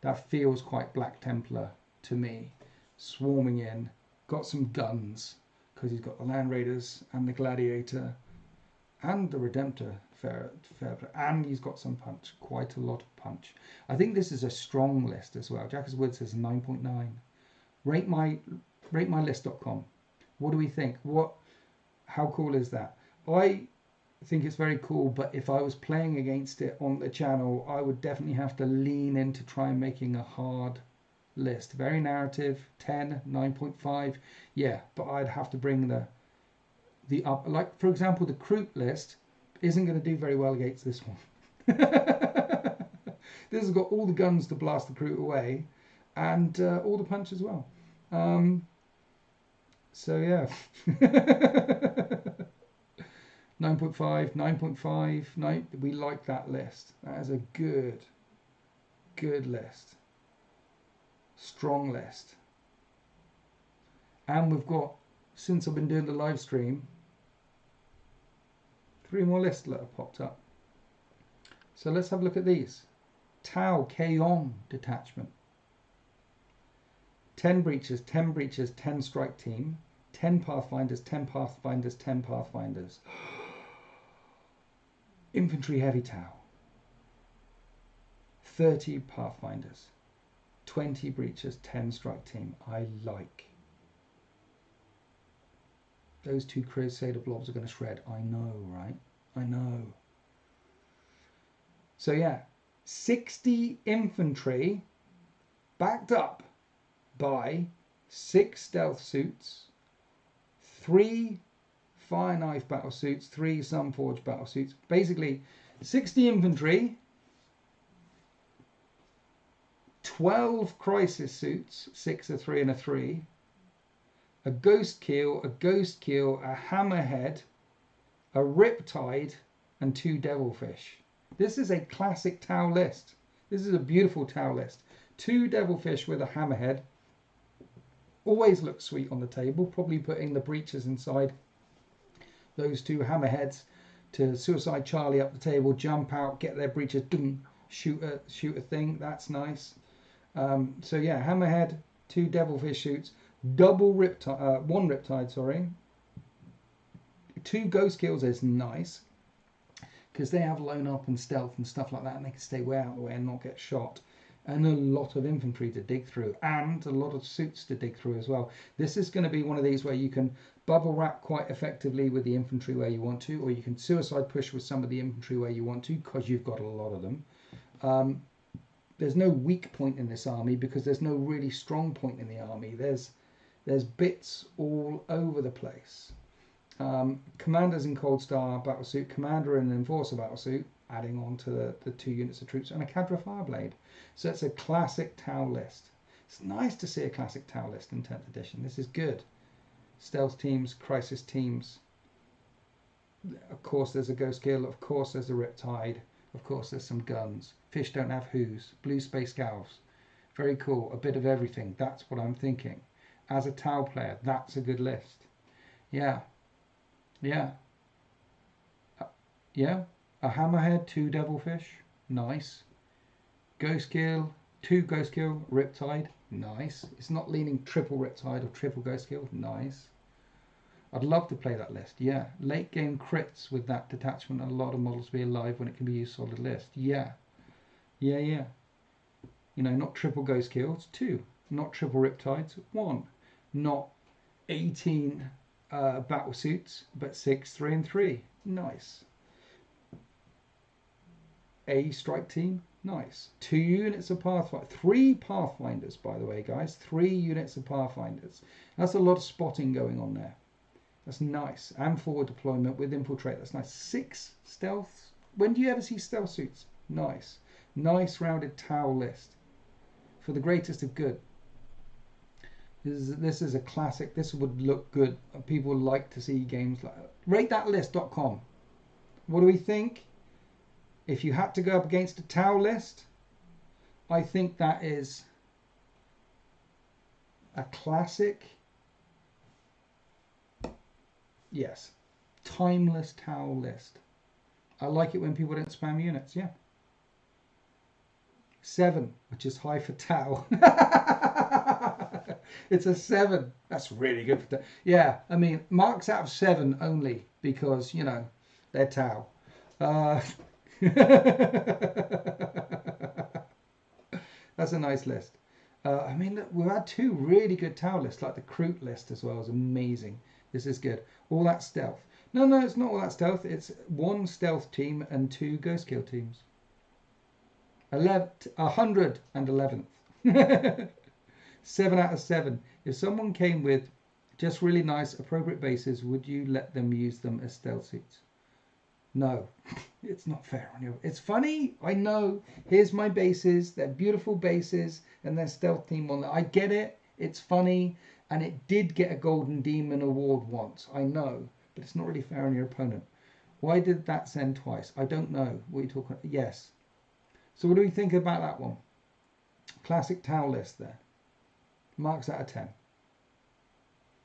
That feels quite Black Templar to me. Swarming in, got some guns because he's got the land raiders and the gladiator and the redemptor fair, and he's got some punch, quite a lot of punch. I think this is a strong list as well. Jackers Wood says 9.9. Ratemylist.com. What do we think? How cool is that? I think it's very cool, but if I was playing against it on the channel, I would definitely have to lean into trying making a hard list. Very narrative, 10, 9.5. Yeah, but I'd have to bring the up, like for example, the Kroot list isn't going to do very well against this one. This has got all the guns to blast the Kroot away, and all the punch as well. So yeah. 9.5, 9.5, 9. We like that list. That is a good list. Strong list. And we've got, since I've been doing the live stream, 3 more lists that have popped up. So let's have a look at these. Tau Keon detachment. 10 breaches, 10 breaches, 10 strike team, 10 pathfinders, 10 pathfinders, 10 pathfinders. Infantry heavy Tau. 30 pathfinders, 20 breaches, 10 strike team. I like. Those 2 Crusader blobs are going to shred. I know, right? I know. So yeah, 60 infantry backed up by 6 stealth suits, 3 fire knife battle suits, 3 Sunforged battle suits. Basically, 60 infantry, 12 crisis suits, 6, a 3 and a 3, a ghost keel, a hammerhead, a riptide, and 2 devilfish. This is a classic Tau list. This is a beautiful Tau list. 2 devilfish with a hammerhead. Always looks sweet on the table. Probably putting the breaches inside those 2 hammerheads to Suicide Charlie up the table, jump out, get their breaches, boom, shoot a thing. That's nice. So yeah, hammerhead, 2 devilfish shoots, double riptide, 1 riptide, sorry. 2 ghost kills is nice because they have lone up and stealth and stuff like that, and they can stay way out of the way and not get shot. And a lot of infantry to dig through, and a lot of suits to dig through as well. This is going to be one of these where you can bubble wrap quite effectively with the infantry where you want to, or you can suicide push with some of the infantry where you want to, because you've got a lot of them. There's no weak point in this army because there's no really strong point in the army. There's bits all over the place. Commanders in Cold Star battlesuit, commander in Enforcer battlesuit, adding on to the 2 units of troops, and a Cadra Fireblade. So it's a classic Tau list. It's nice to see a classic Tau list in 10th edition. This is good. Stealth teams, crisis teams. Of course there's a Ghost Kill, of course there's a Riptide, of course there's some guns. Fish don't have who's. Blue Space Galvs. Very cool. A bit of everything. That's what I'm thinking. As a Tau player, that's a good list. Yeah. Yeah. Yeah. A hammerhead, 2 devilfish. Nice. Ghost Kill, 2 Ghost Kill, Riptide. Nice. It's not leaning triple Riptide or triple Ghost Kill. Nice. I'd love to play that list. Yeah. Late game crits with that detachment and a lot of models to be alive when it can be used solid list. Yeah. Yeah, yeah. You know, not triple Ghost Kills, 2. Not triple Riptides, 1. Not 18 battle suits, but 6, 3 and 3. Nice. A strike team. Nice. 2 units of Pathfinders. 3 Pathfinders, by the way, guys. 3 units of Pathfinders. That's a lot of spotting going on there. That's nice. And forward deployment with infiltrate. That's nice. 6 stealth. When do you ever see stealth suits? Nice. Nice rounded Tau list. For the greatest of good. This is a classic. This would look good. People like to see games like that. RateThatList.com. What do we think? If you had to go up against a Tau list, I think that is a classic. Yes. Timeless Tau list. I like it when people don't spam units, yeah. 7, which is high for Tau. It's a 7. That's really good for Tau. Yeah, I mean, marks out of 7 only because, you know, they're Tau. That's a nice list. I mean, look, we've had 2 really good Tau lists, like the Kroot list as well is amazing. This is good. All that stealth. No, it's not all that stealth. It's 1 stealth team and 2 ghost kill teams. 111th. 7 out of 7. If someone came with just really nice, appropriate bases, would you let them use them as stealth suits? No, it's not fair on you. It's funny, I know. Here's my bases. They're beautiful bases, and they're stealth team on that. I get it. It's funny, and it did get a Golden Demon award once. I know, but it's not really fair on your opponent. Why did that send twice? I don't know. What are you talking about? Yes. So what do we think about that one? Classic Tau list there. Marks out of 10.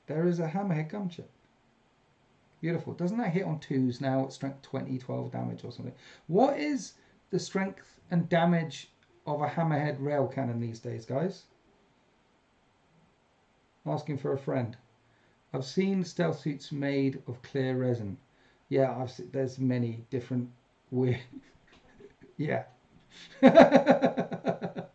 There is a Hammerhead gunship. Beautiful. Doesn't that hit on 2s now at strength 20, 12 damage or something? What is the strength and damage of a Hammerhead rail cannon these days, guys? Asking for a friend. I've seen stealth suits made of clear resin. Yeah, there's many different weird... yeah. There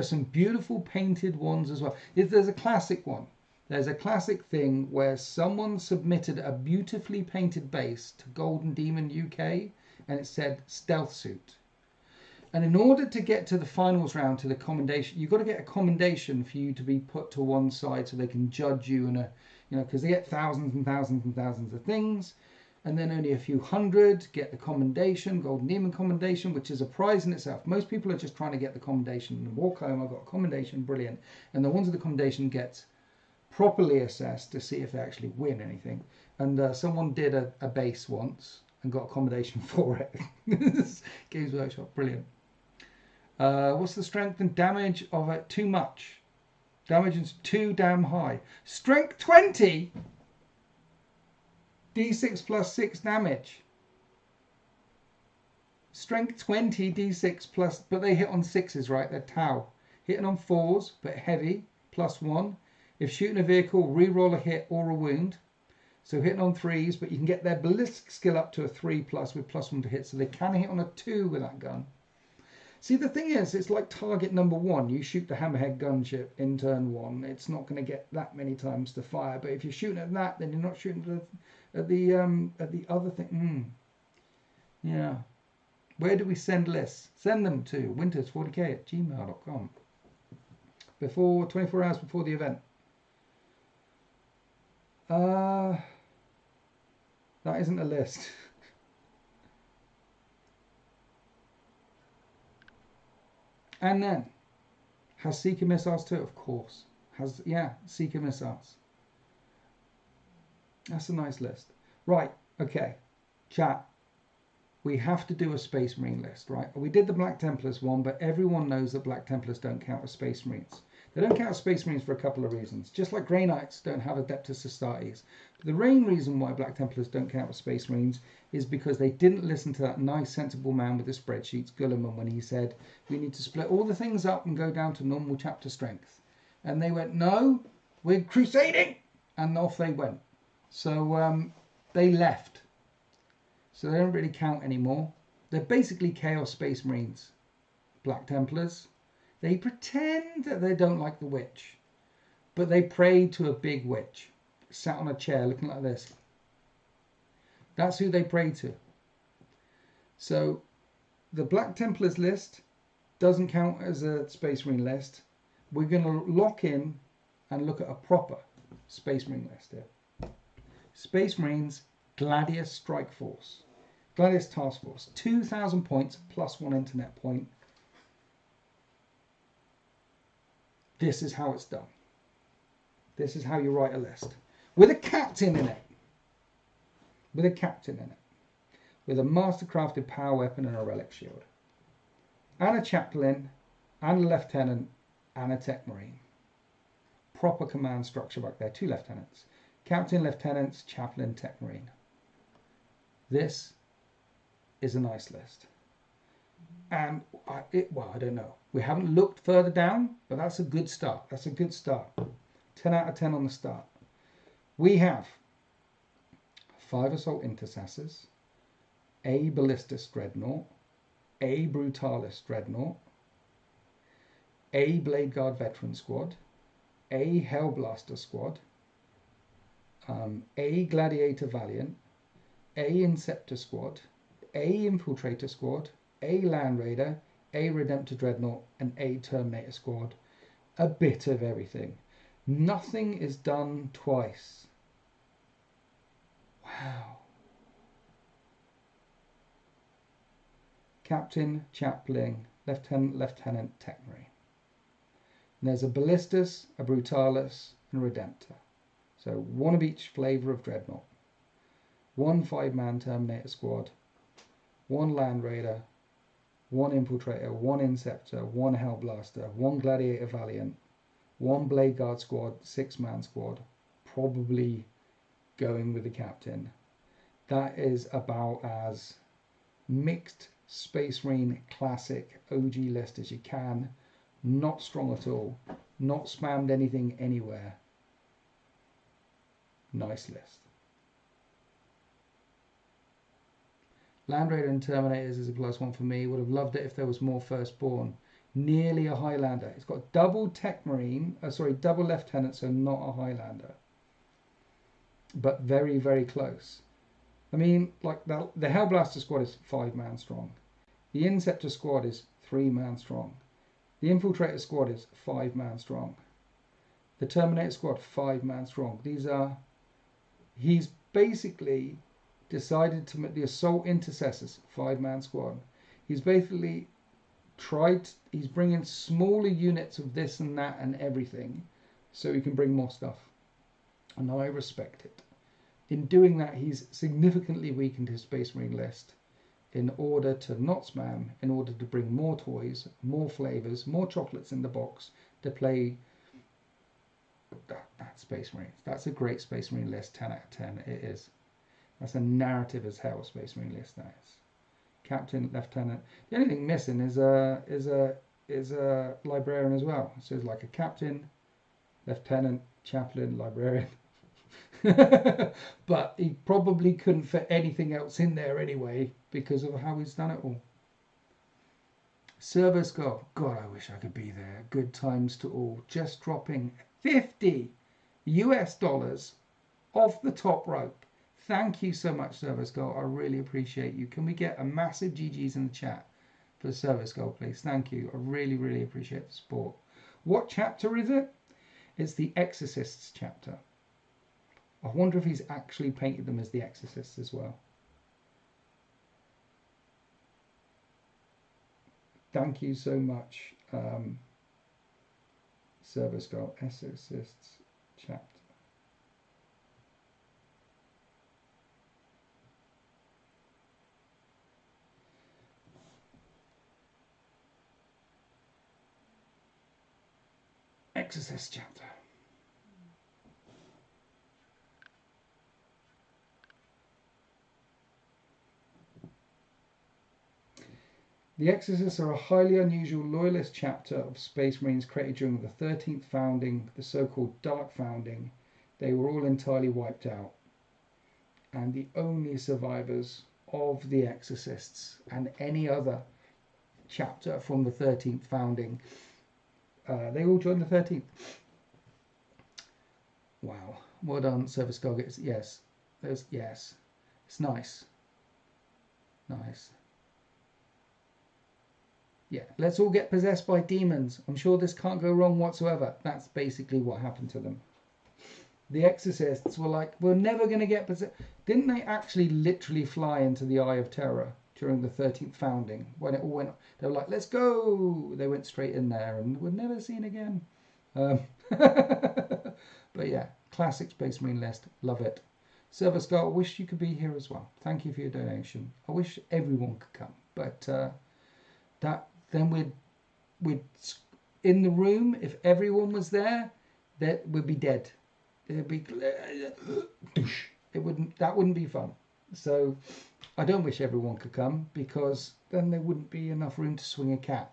are some beautiful painted ones as well. There's a classic one. There's a classic thing where someone submitted a beautifully painted base to Golden Demon UK and it said stealth suit. And in order to get to the finals round to the commendation, you've got to get a commendation for you to be put to one side so they can judge you, and because they get thousands and thousands and thousands of things, and then only a few hundred get the commendation, Golden Demon commendation, which is a prize in itself. Most people are just trying to get the commendation and walk home. I've got a commendation, brilliant. And the ones with the commendation get properly assessed to see if they actually win anything. And someone did a base once and got accommodation for it. Games Workshop, brilliant. What's the strength and damage of it? Too much. Damage is too damn high. Strength 20? D6 plus 6 damage. Strength 20, D6 plus, but they hit on 6s, right? They're Tau. Hitting on 4s, but heavy, plus 1. If shooting a vehicle, re-roll a hit or a wound. So hitting on 3s, but you can get their ballistic skill up to a 3+ with +1 to hit. So they can hit on a 2 with that gun. See, the thing is, it's like target number 1. You shoot the Hammerhead gunship in turn 1. It's not going to get that many times to fire. But if you're shooting at that, then you're not shooting at the other thing. Yeah. Where do we send lists? Send them to winters40k@gmail.com. Before 24 hours before the event. That isn't a list. And then, has Seeker missiles too? Of course. Seeker missiles. That's a nice list. Right, okay. Chat. We have to do a Space Marine list, right? We did the Black Templars one, but everyone knows that Black Templars don't count as Space Marines. They don't count as Space Marines for a couple of reasons. Just like Grey Knights don't have Adeptus Astartes. But the main reason why Black Templars don't count as Space Marines is because they didn't listen to that nice, sensible man with the spreadsheets, Gulliman, when he said, we need to split all the things up and go down to normal chapter strength. And they went, no, we're crusading! And off they went. So they left. So they don't really count anymore. They're basically Chaos Space Marines, Black Templars. They pretend that they don't like the witch, but they pray to a big witch, sat on a chair looking like this. That's who they pray to. So the Black Templars list doesn't count as a Space Marine list. We're going to lock in and look at a proper Space Marine list here. Space Marines Gladius Strike Force. Gladius Task Force. 2,000 points plus 1 internet point. This is how it's done. This is how you write a list. With a captain in it. With a captain in it. With a mastercrafted power weapon and a relic shield. And a chaplain, and a lieutenant, and a tech marine. Proper command structure back there. 2 lieutenants. Captain, lieutenants, chaplain, tech marine. This is a nice list. And, well, I don't know. We haven't looked further down, but that's a good start. That's a good start. 10 out of 10 on the start. We have 5 Assault Intercessors, a Ballistus Dreadnought, a Brutalis Dreadnought, a Blade Guard Veteran Squad, a Hellblaster Squad, a Gladiator Valiant, a Inceptor Squad, a Infiltrator Squad, a Land Raider, a Redemptor Dreadnought, and a Terminator Squad. A bit of everything. Nothing is done twice. Wow. Captain, chaplain, lieutenant, tech marine. And there's a Ballistus, a Brutalis, and a Redemptor. So 1 of each flavour of Dreadnought. 1 5-man Terminator Squad, 1 Land Raider, 1 Infiltrator, 1 Inceptor, 1 Hellblaster, 1 Gladiator Valiant, 1 Blade Guard Squad, 6-man squad, probably going with the captain. That is about as mixed Space Marine classic OG list as you can. Not strong at all. Not spammed anything anywhere. Nice list. Land Raider and Terminators is a +1 for me. Would have loved it if there was more Firstborn. Nearly a Highlander. It's got double Tech Marine, double Lieutenant, so not a Highlander. But very, very close. I mean, like the Hellblaster Squad is 5-man strong. The Inceptor Squad is 3-man strong. The Infiltrator Squad is 5-man strong. The Terminator Squad, 5-man strong. He's basically decided to make the Assault Intercessors 5-man squad. He's basically he's bringing smaller units of this and that and everything so he can bring more stuff. And I respect it. In doing that, he's significantly weakened his Space Marine list in order to not spam, in order to bring more toys, more flavors, more chocolates in the box to play that Space Marines. That's a great Space Marine list, 10 out of 10. It is. That's a narrative as hell Space Marine list. That is. Captain, Lieutenant. The only thing missing is a librarian as well. So it's like a captain, lieutenant, chaplain, librarian. But he probably couldn't fit anything else in there anyway because of how he's done it all. Servo Skull. God, I wish I could be there. Good times to all. Just dropping $50 off the top rope. Thank you so much, Servo Skull. I really appreciate you. Can we get a massive GG's in the chat for Servo Skull, please? Thank you. I really, really appreciate the support. What chapter is it? It's the Exorcists chapter. I wonder if he's actually painted them as the Exorcists as well. Thank you so much, Servo Skull. Exorcists chapter. Exorcist chapter. The Exorcists are a highly unusual loyalist chapter of Space Marines created during the 13th founding, the so-called Dark Founding. They were all entirely wiped out. And the only survivors of the Exorcists and any other chapter from the 13th founding, they all joined the 13th. Wow. Well done, Service Skull. Yes. Yes. It's nice. Nice. Yeah, let's all get possessed by demons. I'm sure this can't go wrong whatsoever. That's basically what happened to them. The Exorcists were like, we're never going to get possessed. Didn't they actually literally fly into the Eye of Terror during the 13th founding? When it all went, they were like, let's go. They went straight in there and were never seen again. But But yeah, classic Space Marine list. Love it. Silver Skull, wish you could be here as well. Thank you for your donation. I wish everyone could come, but then we'd in the room, if everyone was there, that would be dead. It'd be that wouldn't be fun. So I don't wish everyone could come, because then there wouldn't be enough room to swing a cat.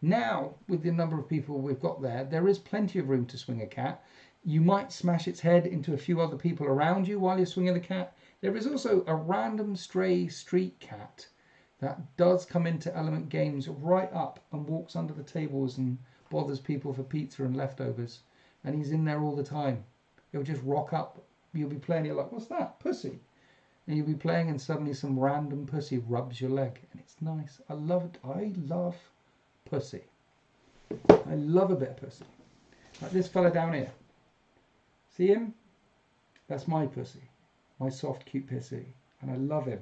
Now, with the number of people we've got there is plenty of room to swing a cat. You might smash its head into a few other people around you while you're swinging the cat. There is also a random stray street cat that does come into Element Games right up and walks under the tables and bothers people for pizza and leftovers. And he's in there all the time. He'll just rock up. You'll be playing, you're like, what's that? Pussy. And you'll be playing and suddenly some random pussy rubs your leg. And it's nice. I love it. I love pussy. I love a bit of pussy. Like this fella down here. See him? That's my pussy. My soft, cute pussy. And I love him.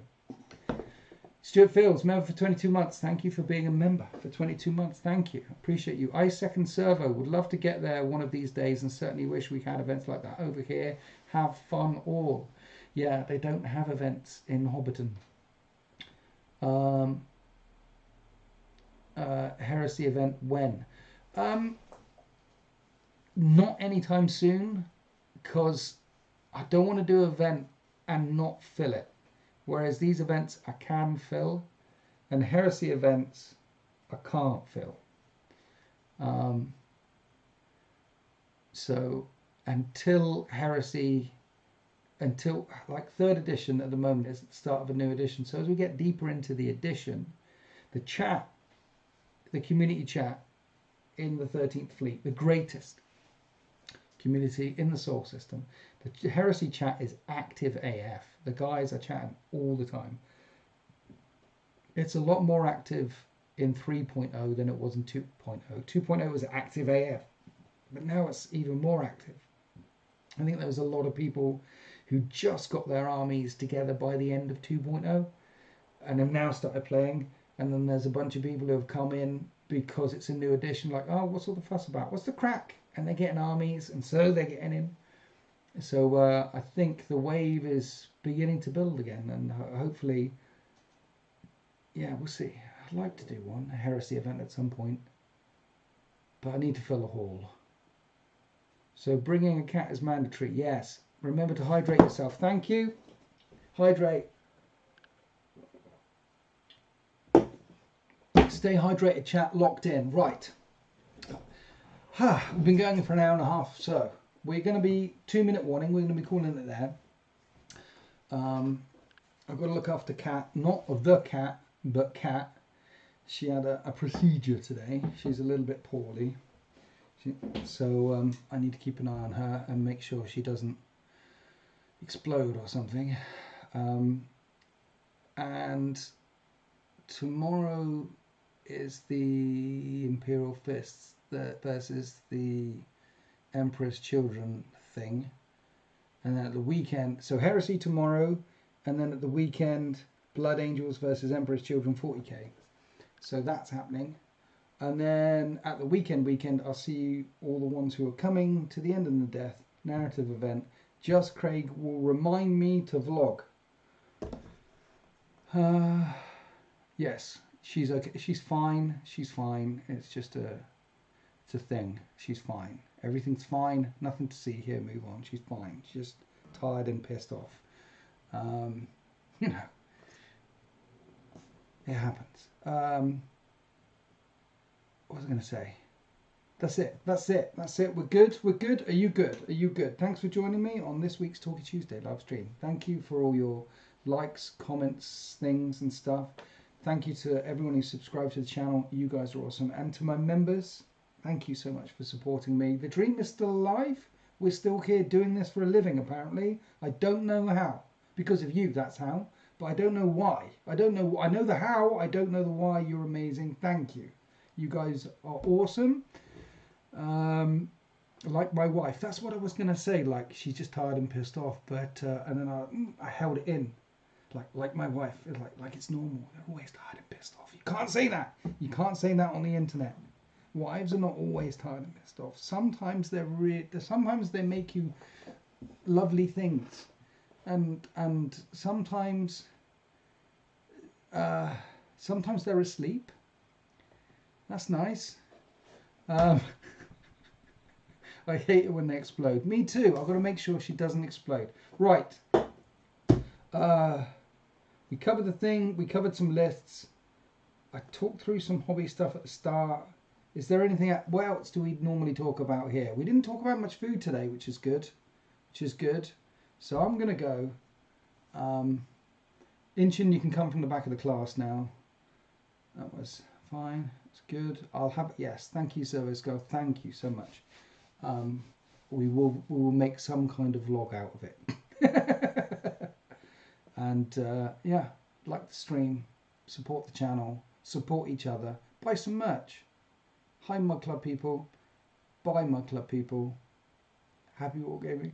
Stuart Fields, member for 22 months. Thank you for being a member for 22 months. Thank you. Appreciate you. I Second Servo. Would love to get there one of these days, and certainly wish we had events like that over here. Have fun all. Yeah, they don't have events in Hobbiton. Heresy event when? Not anytime soon, because I don't want to do an event and not fill it. Whereas these events I can fill, and Heresy events I can't fill. So until Heresy, until like 3rd edition at the moment is the start of a new edition. So as we get deeper into the edition, the chat, the community chat in the 13th Fleet, the greatest community in the Sol system, the Heresy chat is active AF. The guys are chatting all the time. It's a lot more active in 3.0 than it was in 2.0. 2.0 was active AF, but now it's even more active. I think there was a lot of people who just got their armies together by the end of 2.0 and have now started playing, and then there's a bunch of people who have come in because it's a new edition, like, oh, what's all the fuss about? What's the crack? And they're getting armies, and so they're getting in. So I think the wave is beginning to build again, and hopefully, yeah, we'll see. I'd like to do one, a Heresy event at some point, but I need to fill a hall. So bringing a cat is mandatory, yes. Remember to hydrate yourself. Thank you. Hydrate. Stay hydrated, chat, locked in. Right. We've been going for an hour and a half, so we're going to be 2-minute warning. We're going to be calling it there. I've got to look after Cat, not the cat, but Cat. She had a procedure today. She's a little bit poorly. So I need to keep an eye on her and make sure she doesn't explode or something. And tomorrow is the Imperial Fists versus the Emperor's Children thing. And then at the weekend, so Heresy tomorrow, and then at the weekend, Blood Angels versus Emperor's Children 40k. So that's happening. And then at the weekend, I'll see all the ones who are coming to the End of the Death narrative event. Just Craig will remind me to vlog. Yes, she's okay. She's fine. She's fine. It's just it's a thing. She's fine. Everything's fine. Nothing to see here. Move on. She's fine. She's just tired and pissed off. You know, it happens. What was I going to say? That's it. That's it. That's it. We're good. We're good. Are you good? Are you good? Thanks for joining me on this week's Talky Tuesday live stream. Thank you for all your likes, comments, things and stuff. Thank you to everyone who subscribed to the channel. You guys are awesome. And to my members, thank you so much for supporting me. The dream is still alive. We're still here doing this for a living, apparently. I don't know how. Because of you, that's how. But I don't know why. I don't know. I know the how. I don't know the why. You're amazing. Thank you. You guys are awesome. Like my wife. That's what I was going to say. Like, she's just tired and pissed off. But and then I held it in. Like my wife. Like it's normal. They're always tired and pissed off. You can't say that. You can't say that on the internet. Wives are not always tired and pissed off. Sometimes sometimes they make you lovely things, and sometimes sometimes they're asleep. That's nice. I hate it when they explode. Me too. I've got to make sure she doesn't explode. Right. We covered the thing. We covered some lists. I talked through some hobby stuff at the start. Is there anything? What else do we normally talk about here? We didn't talk about much food today, which is good. So I'm gonna go. Inchin, you can come from the back of the class now. That was fine. It's good. I'll have yes. Thank you, Service Girl. Thank you so much. We will make some kind of vlog out of it. And yeah, like the stream, support the channel, support each other, buy some merch. Hi Mug Club people, buy Mug Club people. Happy wargaming.